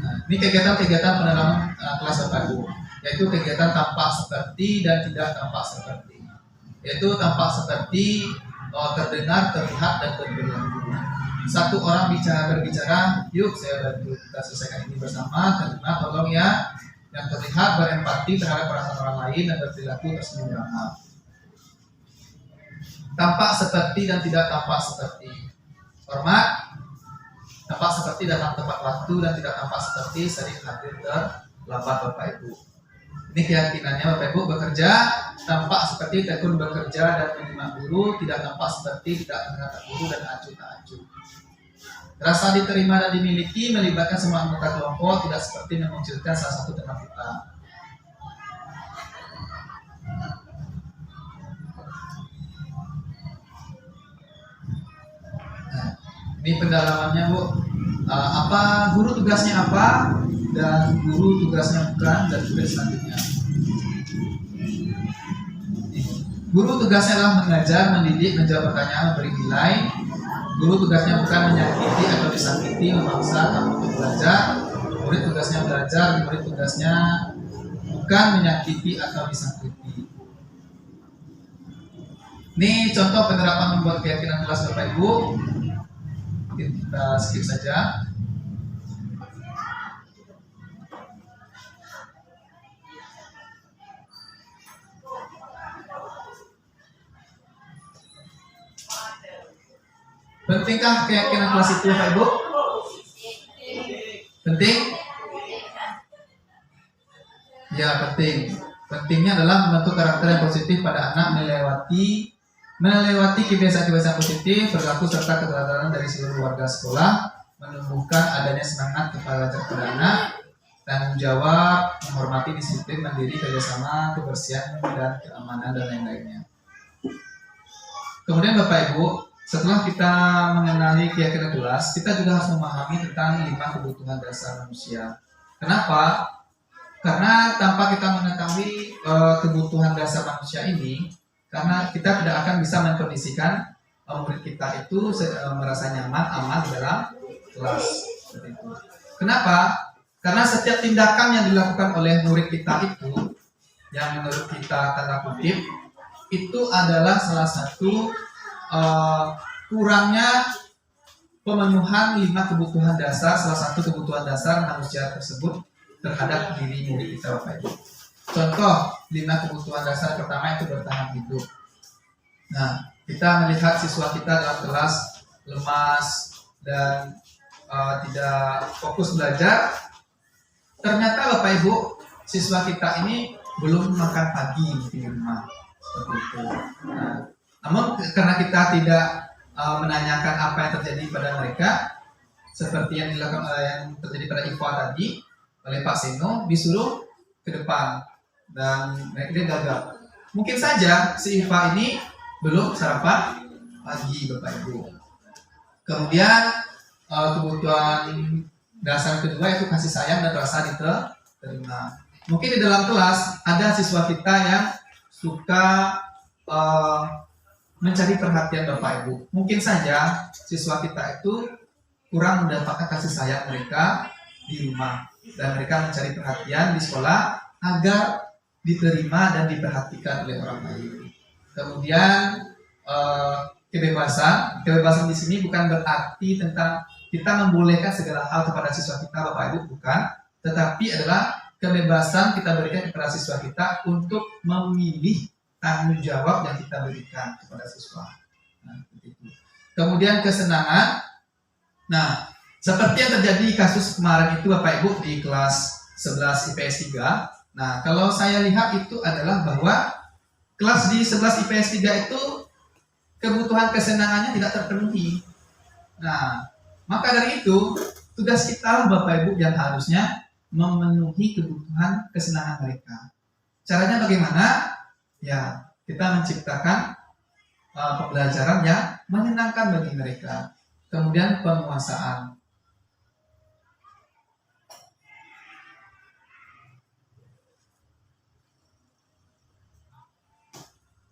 Nah, ini kegiatan-kegiatan penerapan kelas Bapak Ibu, yaitu kegiatan tampak seperti dan tidak tampak seperti. Yaitu tampak seperti terdengar, terlihat, dan terberlaku. Satu orang berbicara, yuk saya bantu kita selesaikan ini bersama. Terima, tolong ya. Yang terlihat berempati terhadap perasaan orang lain dan berperilaku tersenyum ramah. Tampak seperti dan tidak tampak seperti. Hormat. Tampak seperti datang tepat waktu dan tidak tampak seperti sering hadir terlambat Bapak Ibu. Ini keyakinannya Bapak Ibu, bekerja tampak seperti tekun bekerja dan menerima guru, tidak tampak seperti tidak menerima guru dan acuh tak acuh. Rasa diterima dan dimiliki melibatkan semua anggota kelompok, tidak seperti memunculkan salah satu teman kita. Nah, ini pendalamannya Bu. Apa guru tugasnya apa dan guru tugasnya bukan, dan juga selanjutnya. Guru tugasnya adalah mengajar, mendidik, menjawab pertanyaan, memberi nilai. Guru tugasnya bukan menyakiti atau disakiti, memaksa kamu untuk belajar. Murid tugasnya belajar, murid tugasnya bukan menyakiti atau disakiti. Ini contoh penerapan membuat keyakinan kelas Bapak Ibu. Kita skip saja. Pentingkah keyakinan kelas itu Bapak Ibu? Penting? Ya, penting. Pentingnya adalah membentuk karakter yang positif pada anak, melewati kebiasaan-kebiasaan positif, berlaku serta keteladanan dari seluruh warga sekolah, menumbuhkan adanya semangat kepada anak, tanggung jawab, menghormati disiplin, mandiri, kerjasama, kebersihan dan keamanan dan lain-lainnya. Kemudian Bapak Ibu, setelah kita mengenali keyakinan kelas, kita juga harus memahami tentang 5 kebutuhan dasar manusia. Kenapa? Karena tanpa kita mengetahui kebutuhan dasar manusia ini, karena kita tidak akan bisa mengkondisikan murid kita itu merasa nyaman, aman di dalam kelas. Kenapa? Karena setiap tindakan yang dilakukan oleh murid kita itu, yang menurut kita tanda kutip, itu adalah salah satu kurangnya pemenuhan 5 kebutuhan dasar, salah satu kebutuhan dasar manusia tersebut terhadap diri murid kita Bapak Ibu. Contoh 5 kebutuhan dasar pertama itu bertahan hidup. Nah, kita melihat siswa kita dalam kelas lemas dan tidak fokus belajar. Ternyata Bapak Ibu, siswa kita ini belum makan pagi di rumah seperti itu. Nah, namun karena kita tidak menanyakan apa yang terjadi pada mereka, seperti yang dilakukan yang terjadi pada IPA tadi oleh Pak Seno, disuruh ke depan dan dia gagal. Mungkin saja si IPA ini belum sarapan pagi Bapak Ibu. Kemudian kebutuhan dasar kedua itu kasih sayang dan rasa diterima. Mungkin di dalam kelas ada siswa kita yang suka mencari perhatian Bapak Ibu. Mungkin saja siswa kita itu kurang mendapatkan kasih sayang mereka di rumah, dan mereka mencari perhatian di sekolah agar diterima dan diperhatikan oleh orang lain. Kemudian kebebasan di sini bukan berarti tentang kita membolehkan segala hal kepada siswa kita Bapak Ibu, bukan, tetapi adalah kebebasan kita berikan kepada siswa kita untuk memilih tanggung jawab yang kita berikan kepada siswa. Nah, begitu. Kemudian kesenangan. Nah, seperti yang terjadi kasus kemarin itu Bapak Ibu di kelas 11 IPS 3. Nah, kalau saya lihat itu adalah bahwa kelas di 11 IPS 3 itu kebutuhan kesenangannya tidak terpenuhi. Nah, maka dari itu tugas kita Bapak Ibu yang harusnya memenuhi kebutuhan kesenangan mereka. Caranya bagaimana? Ya, kita menciptakan pembelajaran yang menyenangkan bagi mereka. Kemudian penguasaan.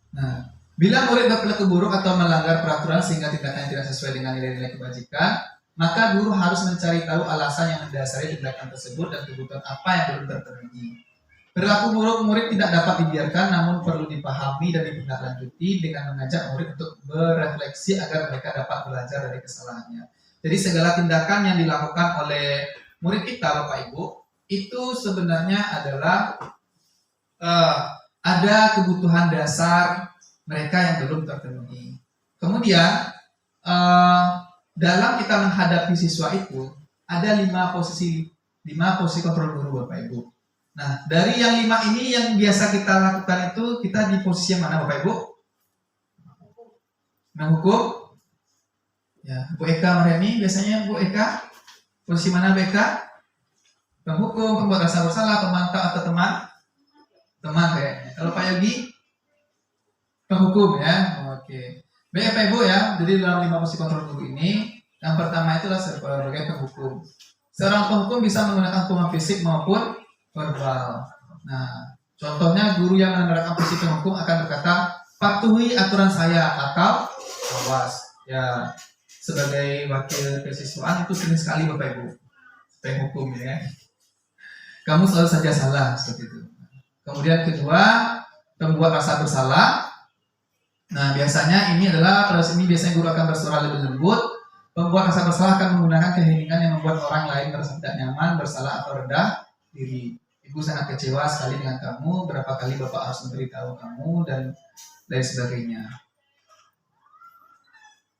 Nah, bila murid berperilaku buruk atau melanggar peraturan sehingga tindakan tidak sesuai dengan nilai-nilai kebajikan, maka guru harus mencari tahu alasan yang mendasari tindakan tersebut dan kebutuhan apa yang belum terpenuhi. Perilaku buruk murid tidak dapat dibiarkan, namun perlu dipahami dan ditindaklanjuti dengan mengajak murid untuk berefleksi agar mereka dapat belajar dari kesalahannya. Jadi segala tindakan yang dilakukan oleh murid kita, Bapak Ibu, itu sebenarnya adalah ada kebutuhan dasar mereka yang belum terpenuhi. Kemudian dalam kita menghadapi siswa itu ada 5 posisi kontrol guru Bapak Ibu. Nah, dari yang 5 ini yang biasa kita lakukan itu kita di posisi yang mana Bapak Ibu? Menghukum? Ya, Bu Eka Mariani biasanya Bu Eka posisi mana Bu Eka? Penghukum, pembuat rasa bersalah, pemantau atau teman? Teman kayaknya. Kalau Pak Yogi? Penghukum ya. Oke. Baik Pak Ibu ya. Jadi dalam 5 posisi kontrol guru ini, yang pertama itu adalah sebagai penghukum. Seorang penghukum bisa menggunakan hukuman fisik maupun verbal. Nah, contohnya guru yang menerapkan posisi penghukum akan berkata, patuhi aturan saya atau awas. Ya, sebagai wakil kesiswaan itu sering sekali Bapak Ibu penghukum ya. Kamu selalu saja salah seperti itu. Kemudian kedua, pembuat rasa bersalah. Nah, biasanya ini adalah pada ini biasanya guru akan bersuara lebih lembut. Pembuat rasa bersalah akan menggunakan keheningan yang membuat orang lain merasa tidak nyaman, bersalah atau rendah diri. Ibu sangat kecewa sekali dengan kamu, berapa kali Bapak harus memberitahu kamu, dan lain sebagainya.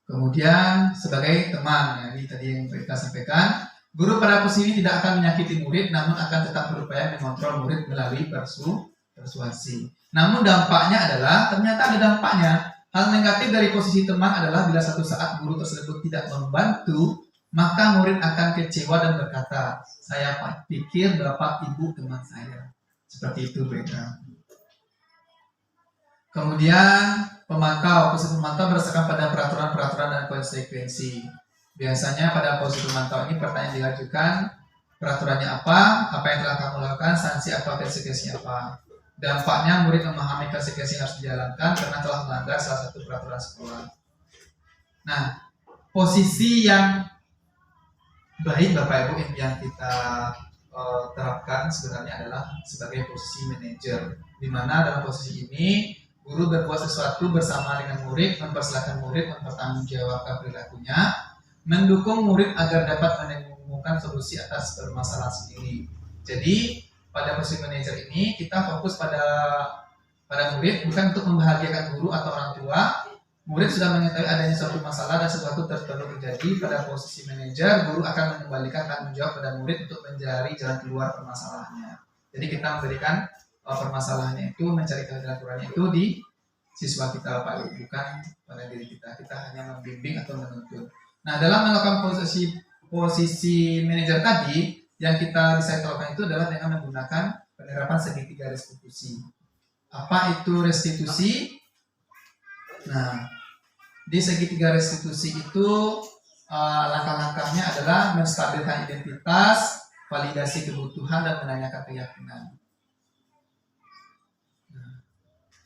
Kemudian sebagai teman, ya, ini tadi yang kita sampaikan, guru pada posisi ini tidak akan menyakiti murid, namun akan tetap berupaya mengontrol murid melalui persuasi. Namun dampaknya adalah, ternyata ada dampaknya. Hal negatif dari posisi teman adalah bila satu saat guru tersebut tidak membantu, maka murid akan kecewa dan berkata, saya pikir Bapak Ibu teman saya. Seperti itu beda. Kemudian pemantau, posisi pemantau berdasarkan pada peraturan-peraturan dan konsekuensi. Biasanya pada posisi pemantau ini pertanyaan diajukan, peraturannya apa yang telah kamu lakukan, sanksi apa, konsekuensinya apa. Dampaknya murid memahami konsekuensi yang harus dijalankan karena telah melanggar salah satu peraturan sekolah. Nah, posisi yang baik Bapak Ibu yang kita terapkan sebenarnya adalah sebagai posisi manajer, di mana dalam posisi ini guru berbuat sesuatu bersama dengan murid, mempersilahkan murid mempertanggungjawabkan perilakunya, mendukung murid agar dapat menemukan solusi atas permasalahan sendiri. Jadi pada posisi manajer ini kita fokus pada murid, bukan untuk membahagiakan guru atau orang tua. Murid sudah mengetahui adanya suatu masalah dan sesuatu tertentu terjadi. Pada posisi manajer, guru akan mengembalikan tanggung jawab pada murid untuk mencari jalan keluar permasalahannya. Jadi kita memberikan permasalahannya itu, mencari jalan keluarnya itu di siswa kita Pak Ibu, bukan pada diri kita. Kita hanya membimbing atau menuntut. Nah, dalam melakukan posisi manajer tadi, yang kita bisa lakukan itu adalah dengan menggunakan penerapan segitiga restitusi. Apa itu restitusi? Nah, di segitiga restitusi itu langkah-langkahnya adalah menstabilkan identitas, validasi kebutuhan, dan menanyakan keyakinan. Nah,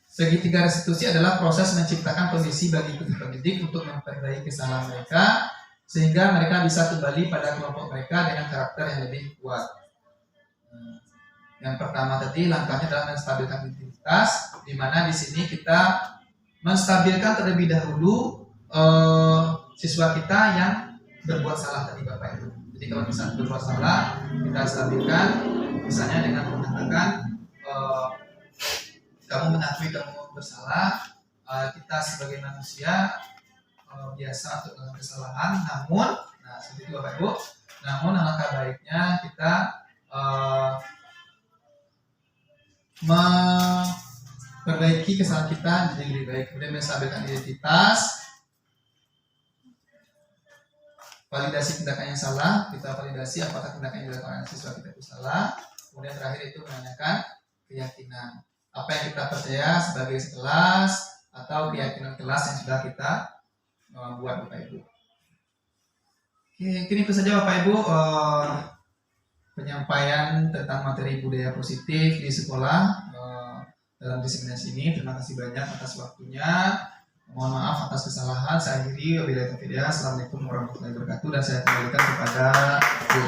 segitiga restitusi adalah proses menciptakan kondisi bagi pendidik untuk memperbaiki kesalahan mereka, sehingga mereka bisa kembali pada kelompok mereka dengan karakter yang lebih kuat. Yang pertama tadi langkahnya adalah menstabilkan identitas, di mana di sini kita menstabilkan terlebih dahulu siswa kita yang berbuat salah tadi Bapak Ibu. Jadi kalau misalnya berbuat salah, kita stabilkan, misalnya dengan mengatakan kamu mengakui kamu bersalah, kita sebagai manusia biasa untuk melakukan kesalahan, namun, nah seperti itu Bapak Ibu, namun alangkah baiknya kita memperbaiki kesalahan kita jadi lebih baik. Kemudian menstabilkan identitas, validasi tindakan yang salah, kita validasi apakah tindakan yang dilakukan oleh siswa kita itu salah. Kemudian terakhir itu menanyakan keyakinan, apa yang kita percaya sebagai kelas atau keyakinan kelas yang sudah kita buat Bapak Ibu. Oke, mungkin itu saja Bapak Ibu penyampaian tentang materi budaya positif di sekolah dalam diseminasi ini. Terima kasih banyak atas waktunya. Mohon maaf atas kesalahan. Saya akhiri. Wabillahi taufiq. Assalamualaikum warahmatullahi wabarakatuh. Dan saya kembalikan kepada Bu.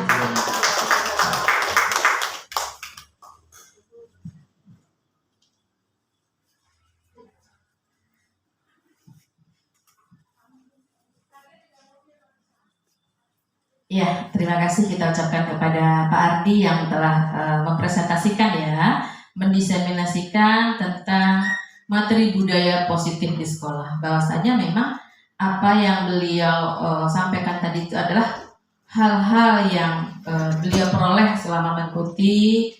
Ya, terima kasih kita ucapkan kepada Pak Ardi yang telah mempresentasikan ya, mendiseminasikan tentang materi budaya positif di sekolah. Bahwasanya memang apa yang beliau sampaikan tadi itu adalah hal-hal yang beliau peroleh selama mengikuti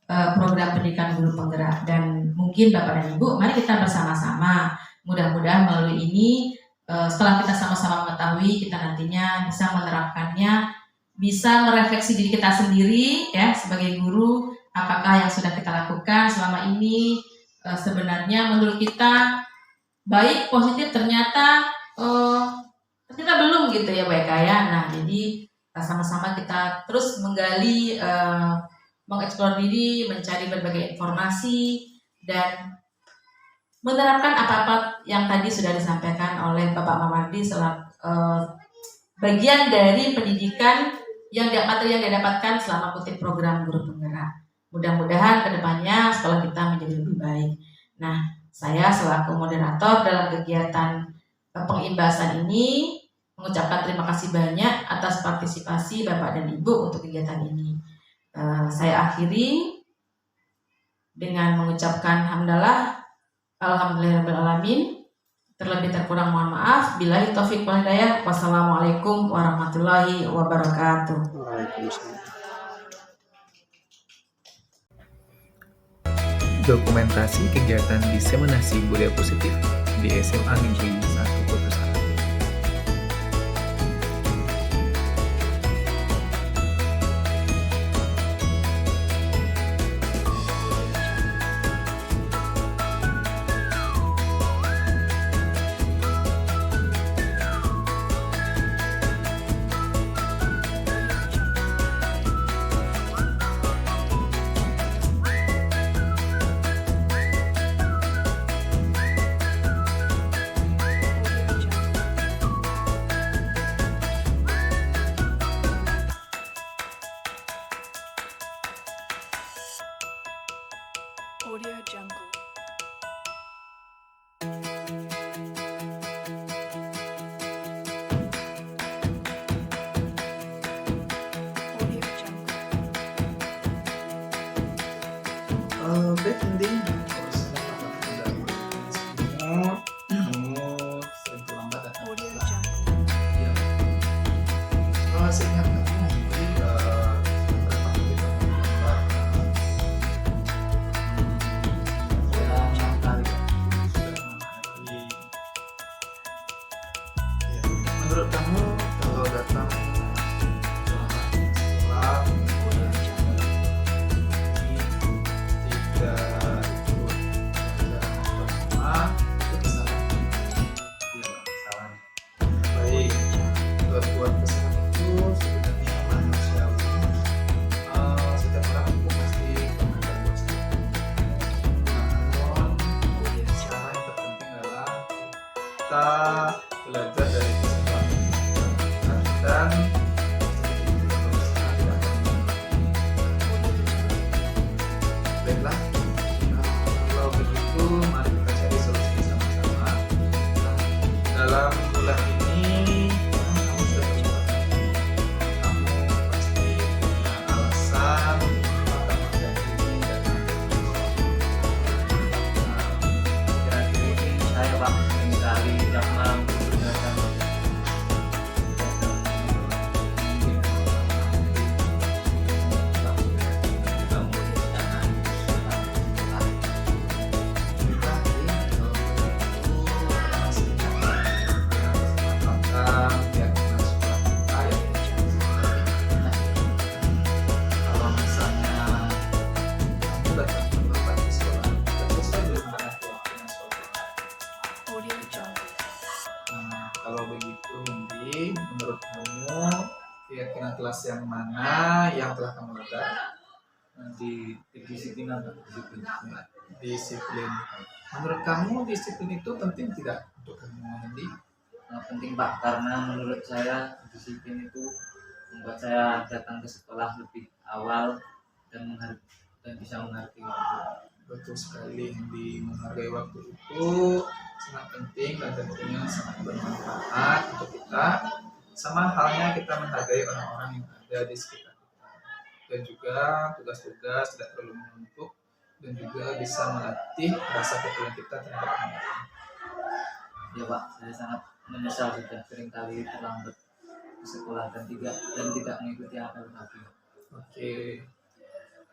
program pendidikan guru penggerak. Dan mungkin Bapak dan Ibu, mari kita bersama-sama, mudah-mudahan melalui ini setelah kita sama-sama mengetahui, kita nantinya bisa menerapkannya, bisa merefleksi diri kita sendiri ya sebagai guru, apakah yang sudah kita lakukan selama ini sebenarnya menurut kita baik, positif, ternyata belum gitu ya Mbak Eka ya. Nah, jadi sama-sama kita terus menggali, mengeksplor diri, mencari berbagai informasi, dan menerapkan apa-apa yang tadi sudah disampaikan oleh Bapak Mawardi bagian dari pendidikan materi yang didapatkan selama kutip program guru penggerak. Mudah-mudahan kedepannya sekolah kita menjadi lebih baik. Nah, saya selaku moderator dalam kegiatan pengimbasan ini mengucapkan terima kasih banyak atas partisipasi Bapak dan Ibu untuk kegiatan ini. Saya akhiri dengan mengucapkan hamdalah, alhamdulillahirrahmanirrahim. Terlebih terkurang mohon maaf. Billahi taufik wal hidayah. Wassalamualaikum warahmatullahi wabarakatuh. Dokumentasi kegiatan diseminasi budaya positif di SMA Negeri 1 Kota Salam. Audio Jungle. Audio Jungle. Baik, Indi. Kamu sering terlambat datang. Audio Jungle. Iya. Seingat kamu, Indi, beberapa kali kamu terlambat. Sudah 6 kali. Ya. Menurut kamu kalau datang terlambat ke sekolah, Audio Jungle. tidak ikut pelajaran bersama, itu kesalahan. Iya, kesalahan. Baik, buat kesalahan itu sebenarnya manusiawi. Setiap orang itu pasti pernah berbuat salah. Namun, cara yang terpenting adalah kita belajar dari kesalahan kita dan berusaha tidak akan baiklah. Kalau begitu, mari kita cari solusi sama-sama. Dalam bulan ini, kamu sudah terlambat. Kamu pasti punya alasan mengapa menjadi ini dan itu. Kira-kira ini saya Pak sekali jam malam belajar Kalau misalnya kamu datang terlambat di sekolah, selesai belum dengan waktunya sekolah. Audio Jungle. Nah, kalau begitu Indi, menurut kamu keyakinan kelas yang mana yang telah kamu lakukan? di kedisiplinan Pak. Ya, disiplin. Menurut kamu disiplin itu penting tidak untuk kamu, Indi? Penting Pak karena menurut saya disiplin itu membuat saya datang ke sekolah lebih awal dan bisa menghargai waktu. Betul sekali, Indi. Menghargai waktu itu sangat penting dan tentunya sangat bermanfaat untuk kita. Sama halnya kita menghargai orang-orang yang ada di sekitar kita. Dan juga tugas-tugas tidak terlalu menumpuk dan juga bisa melatih rasa kepedulian kita terhadap orang lain. Ya Pak, saya sangat menyesal sudah seringkali terlambat ke sekolah dan tidak mengikuti apa yang tadi. Oke.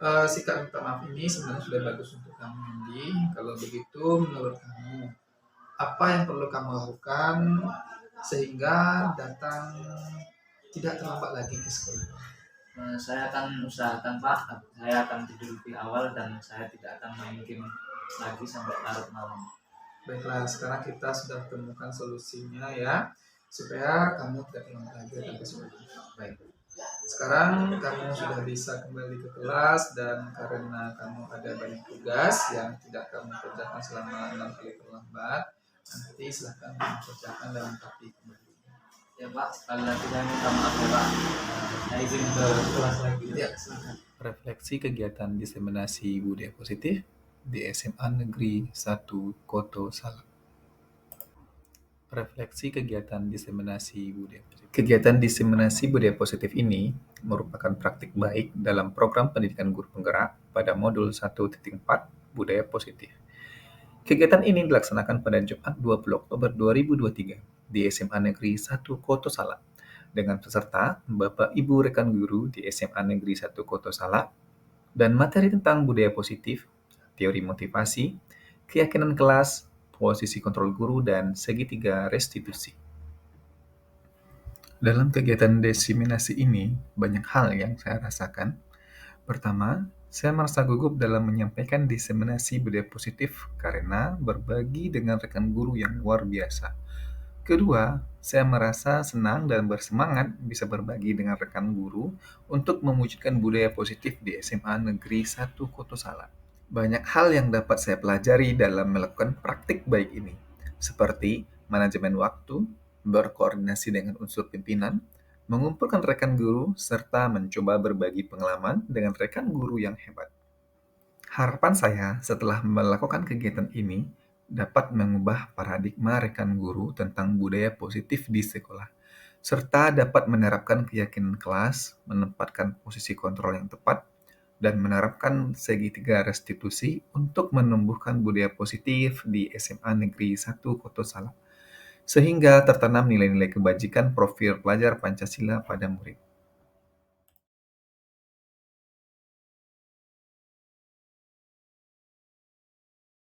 Sikap minta maaf ini sebenarnya sudah bagus untuk kamu, Andi. Kalau begitu, menurut kamu, apa yang perlu kamu lakukan sehingga datang tidak terlambat lagi ke sekolah? Saya akan usahakan Pak, saya akan tidur lebih awal dan saya tidak akan main game lagi sampai larut malam. Baiklah, sekarang kita sudah temukan solusinya ya, supaya kamu tidak terlambat lagi datang ke sekolah. Baik. Sekarang kamu sudah bisa kembali ke kelas dan karena kamu ada banyak tugas yang tidak kamu kerjakan selama 6 kali terlambat, nanti silahkan kamu kerjakan dalam tapi kembali. Ya Pak, sekali lagi saya minta maaf ya Pak. Saya izin ke kelas lagi. Ya, silakan. Refleksi kegiatan diseminasi budaya positif di SMA Negeri 1 Koto Salak. Refleksi kegiatan diseminasi budaya positif. Kegiatan diseminasi budaya positif ini merupakan praktik baik dalam program pendidikan guru penggerak pada modul 1.4 budaya positif. Kegiatan ini dilaksanakan pada Jumat 20 Oktober 2023 di SMA Negeri 1 Koto Salak dengan peserta Bapak Ibu rekan guru di SMA Negeri 1 Koto Salak dan materi tentang budaya positif, teori motivasi, keyakinan kelas, posisi kontrol guru, dan segitiga restitusi. Dalam kegiatan diseminasi ini, banyak hal yang saya rasakan. Pertama, saya merasa gugup dalam menyampaikan diseminasi budaya positif karena berbagi dengan rekan guru yang luar biasa. Kedua, saya merasa senang dan bersemangat bisa berbagi dengan rekan guru untuk mewujudkan budaya positif di SMA Negeri 1 Koto Salak. Banyak hal yang dapat saya pelajari dalam melakukan praktik baik ini, seperti manajemen waktu, berkoordinasi dengan unsur pimpinan, mengumpulkan rekan guru, serta mencoba berbagi pengalaman dengan rekan guru yang hebat. Harapan saya setelah melakukan kegiatan ini dapat mengubah paradigma rekan guru tentang budaya positif di sekolah, serta dapat menerapkan keyakinan kelas, menempatkan posisi kontrol yang tepat, dan menerapkan segitiga restitusi untuk menumbuhkan budaya positif di SMA Negeri 1 Koto Salak, sehingga tertanam nilai-nilai kebajikan profil pelajar Pancasila pada murid.